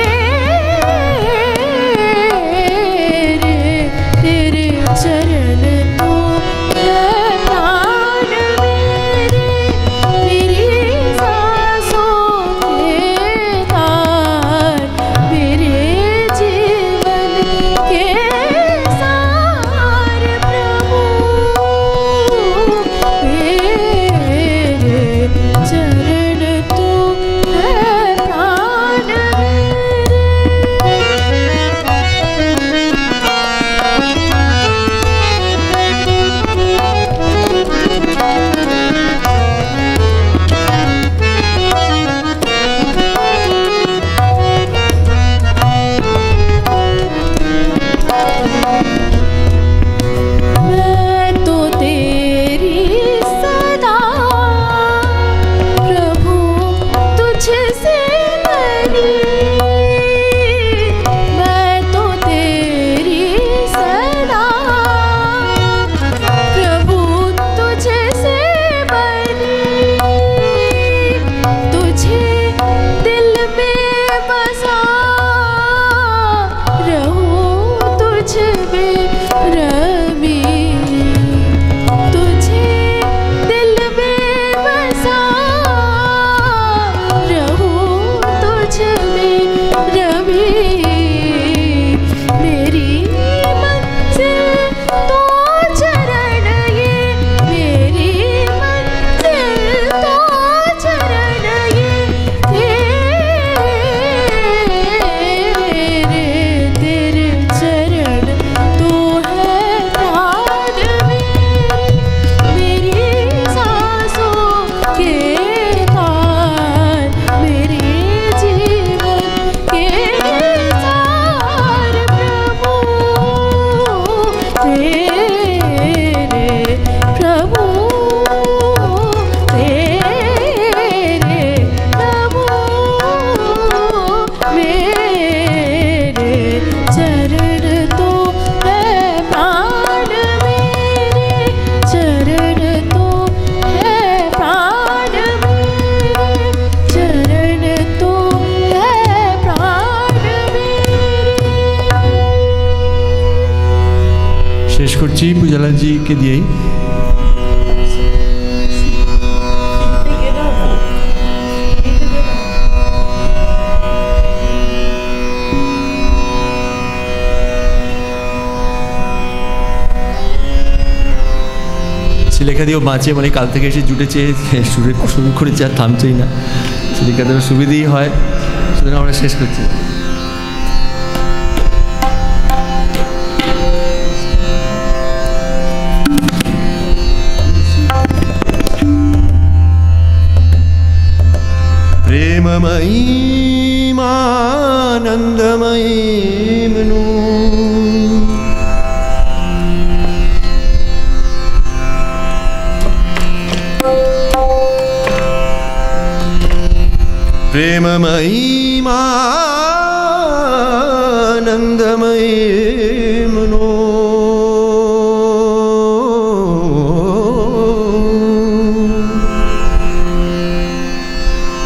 तेरे चरण तो है प्राण मेरे। मेरी सांसों के तार, मेरे जीवन के सार प्रभु। मेरे चरण तो है प्राण मैं तो तेरी सदा प्रभु तुझसे बनी। मैं तो तेरी सदा प्रभु तुझसे बनी। तुझे दिल में बसा रहूं, तुझ में रमी। तुझे दिल में बसा रहूं, तुझ में रमी। मेरी मंजिल तो चरण ये, मेरी मंजिल तो चरण ये। तेरे चरण तो है प्राण मेरे। मेरी सांसों के तार, मेरे जीवन के सार प्रभु। तेरे प्रभु, तेरे प्रभु। मेरे चरण तो है प्राण मेरे। चरण तो है प्राण मेरे। चरण तो है प्राण मेरे। শেষ করছি পূজালালজিকে দিয়েই। লেখা দিয়েও বাঁচে, মানে কাল থেকে এসে জুটেছে, সুরে শুরু করেছে আর থামছেই না। লেখা দেওয়ার সুবিধেই হয়, সুতরাং আমরা শেষ করছি। प्रेममयी आनंदमयी मनु, प्रेममयी आनंदमयी मनो।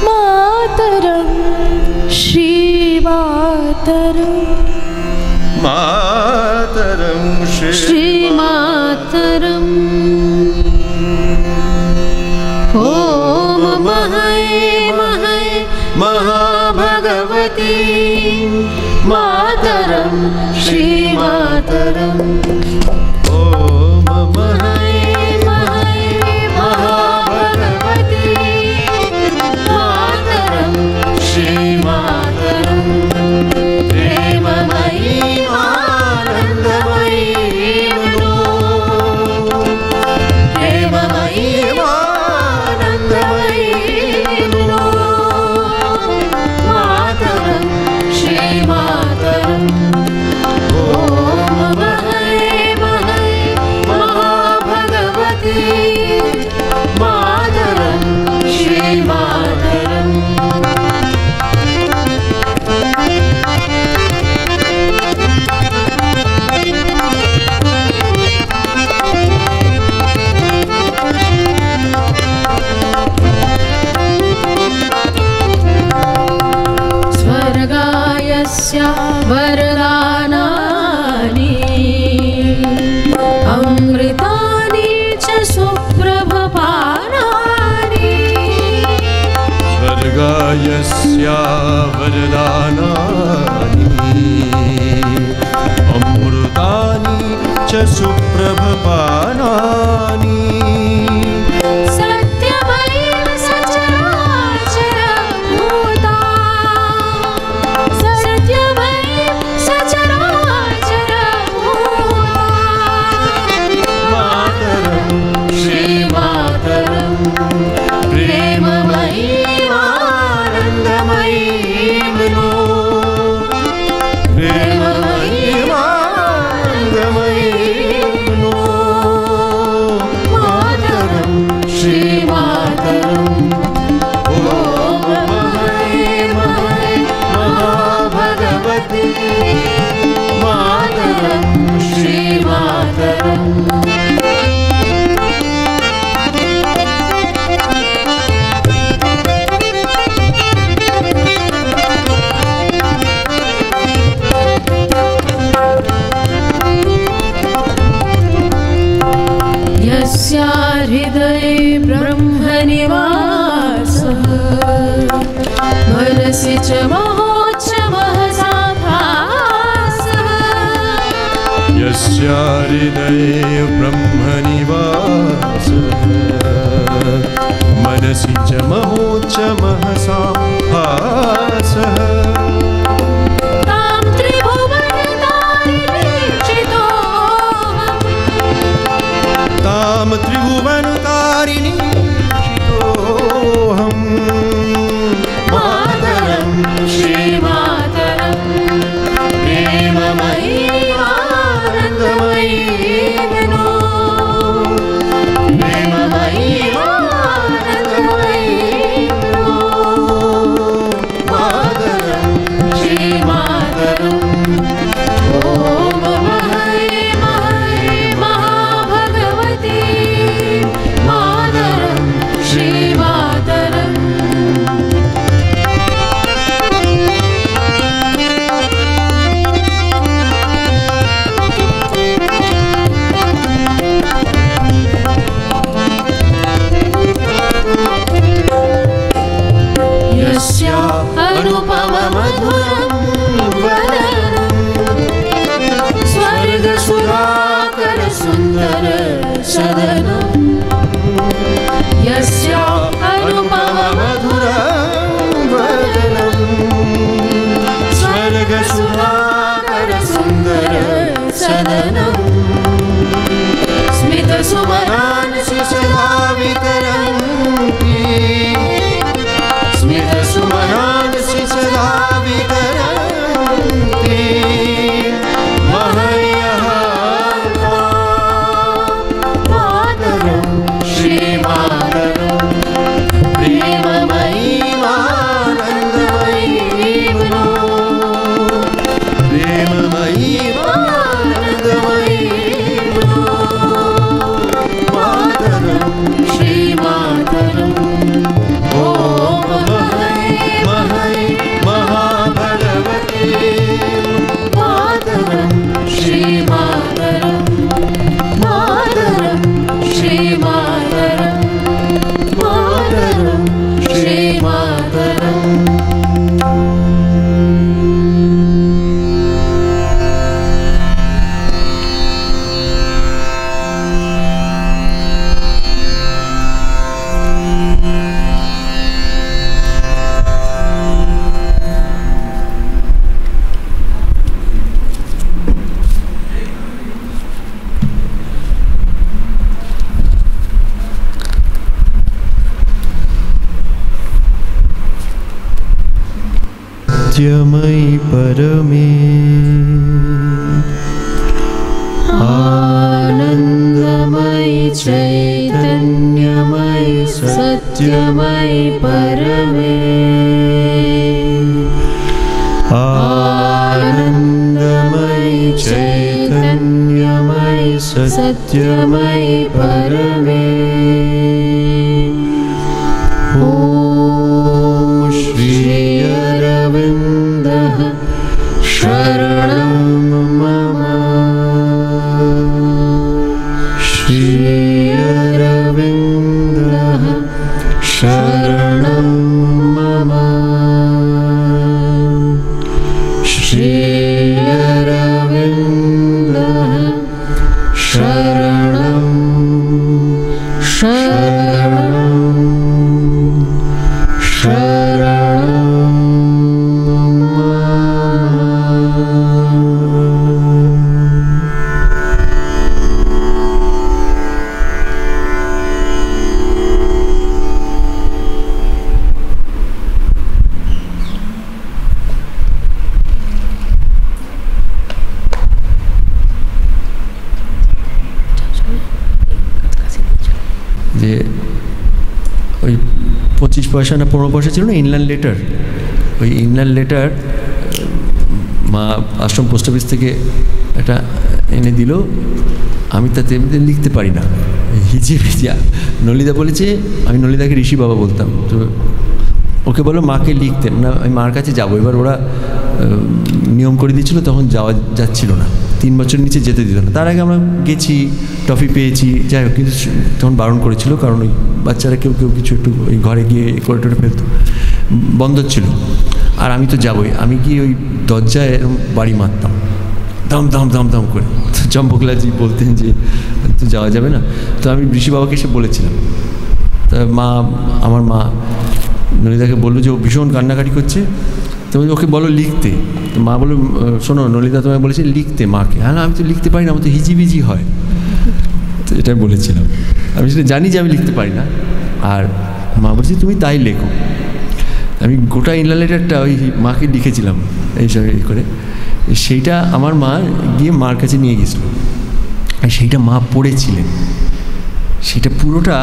मातरम श्री मातरम, मातरम श्री मातरम। ओम महै महै महाभगवती मातरम श्री मातरम। ओम महै महै महाभगवती मातरम श्री मातरम। प्रेममयी आनंदमयी विद्या वरदानानि अमृतानि च सुप्रभपानानि सत्यमेव सचराचरभूता सत्यमेव सचराचरभूता मातरं श्रीमातरं प्रेममयी आनन्दमयी मनो प्रेममयी आनन्दमयी मनो मातरं श्रीमातरं ॐ महे महे महाभगवती मातरं श्रीमातरं यस्या हृदये ब्रह्मनिवासः मनसि च महोत्सवः साभासः यस्या हृदये ब्रह्मनिवासः मनसि च महोत्सवः साभासः तां त्रिभुवनतारिणीक्षितोऽहम् तां त्रिभुवनतारिणीं चितोऽहम् मातरं श्रीमातरं प्रेममयी आनन्दमयी मनो प्रेममयी आनन्दमयी मनो मातरं श्रीमातरं ॐ महे महे महाभगवती मातरं श्रीमातरम् यस्या अनुपममधुरं वदनं स्वर्गसुधाकरसुन्दरसदनं यस्या अनुपममधुरं वदनं स्वर्गसुधाकरसुन्दरसदनं स्मितसुमनान् सदा वितरन्ति स्मितसुमनान् सदा वितरन्ति महयः मातरं श्रीमातरं प्रेममयी आनन्दमयी मनो प्रेममयी आनन्दमयी मनो मातरं श्रीमातरं ॐ महे महे महाभगवती मातरं श्रीमातरं मातरं श्रीमातरं मातरं श्रीमातरम् सत्यमयि परमे आनन्दमयि चैतन्यमयि सत्यमयि परमे आनन्दमयि चैतन्यमयि सत्यमयि परमे ॐ श्री अरविन्दः शरणं मम श्री अरविन्दः शरणं मम शरणं शरणं शरणं যে ওই 25 পয়সা না 15 পয়সা ছিল না ইনল্যান্ড লেটার, ওই ইনল্যান্ড লেটার মা আশ্রম পোস্ট অফিস থেকে একটা এনে দিল। আমি তাতে লিখতে পারি না, হিজিয়ে ভিজিয়া। নলিদা বলেছে, আমি নলিদাকে ঋষি বাবা বলতাম, তো ওকে বলো মাকে লিখতে না, আমি মার কাছে যাবো। এবার ওরা নিয়ম করে দিয়েছিল, তখন যাওয়া যাচ্ছিল না, 3 বছর নিচে যেতে দিত না। তার আগে আমরা গেছি, ট্রফি পেয়েছি, যাই হোক, কিন্তু তখন বারণ করেছিল, কারণ ওই বাচ্চারা কেউ কেউ কিছু একটু ওই ঘরে গিয়ে করে টোরে ফেলতো, বন্ধ ছিল। আর আমি তো যাবোই, আমি গিয়ে ওই দরজায় এরকম বাড়ি মারতাম, দম দম দম দম করে। তো চম্পকলাজি বলতেন যে তো যাওয়া যাবে না। তো আমি ঋষি বাবাকে এসে বলেছিলাম। তা আমার মা নলিদাকে বললো যে ও ভীষণ কান্নাকাটি করছে, তো ওকে বলো লিখতে। তো মা বললো, শোনো নলিদা তোমায় বলেছে লিখতে মাকে। হ্যাঁ, আমি তো লিখতে পারি না, আমার তো হিজিবিজি হয়। তো এটা বলেছিলাম, আমি সেটা জানি যে আমি লিখতে পারি না। আর মা বলছে তুমি তাই লেখো। আমি গোটা ইনল্যান্ড লেটারটা ওই মাকে লিখেছিলাম এইসব করে। সেইটা আমার মা গিয়ে মার কাছে নিয়ে গেছিল, সেইটা মা পড়েছিলেন। সেটা পুরোটা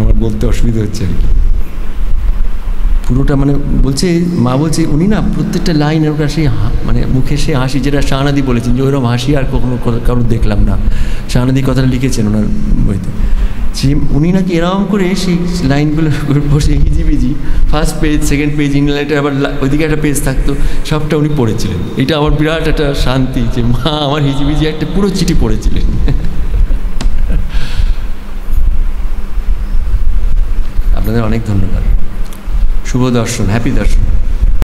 আমার বলতে অসুবিধা হচ্ছে আর কি, পুরোটা মানে বলছে মা বলছে উনি না প্রত্যেকটা লাইন ওটা সেই মানে মুখে সে হাসি, যেটা শাহনাদি বলেছেন যে ওইরকম হাসি আর কখনো কারোর দেখলাম না। শাহনাদি কথাটা লিখেছেন ওনার বইতে, যে উনি নাকি এরকম করে সেই লাইনগুলো বসে হিজিবিজি ফার্স্ট পেজ, সেকেন্ড পেজ, ইংল্যান্ডের আবার ওইদিকে একটা পেজ থাকতো, সবটা উনি পড়েছিলেন। এটা আমার বিরাট একটা শান্তি যে মা আমার হিজিবিজি একটা পুরো চিঠি পড়েছিলেন। আপনাদের অনেক ধন্যবাদ। শুভ দর্শন, হ্যাপি দর্শন।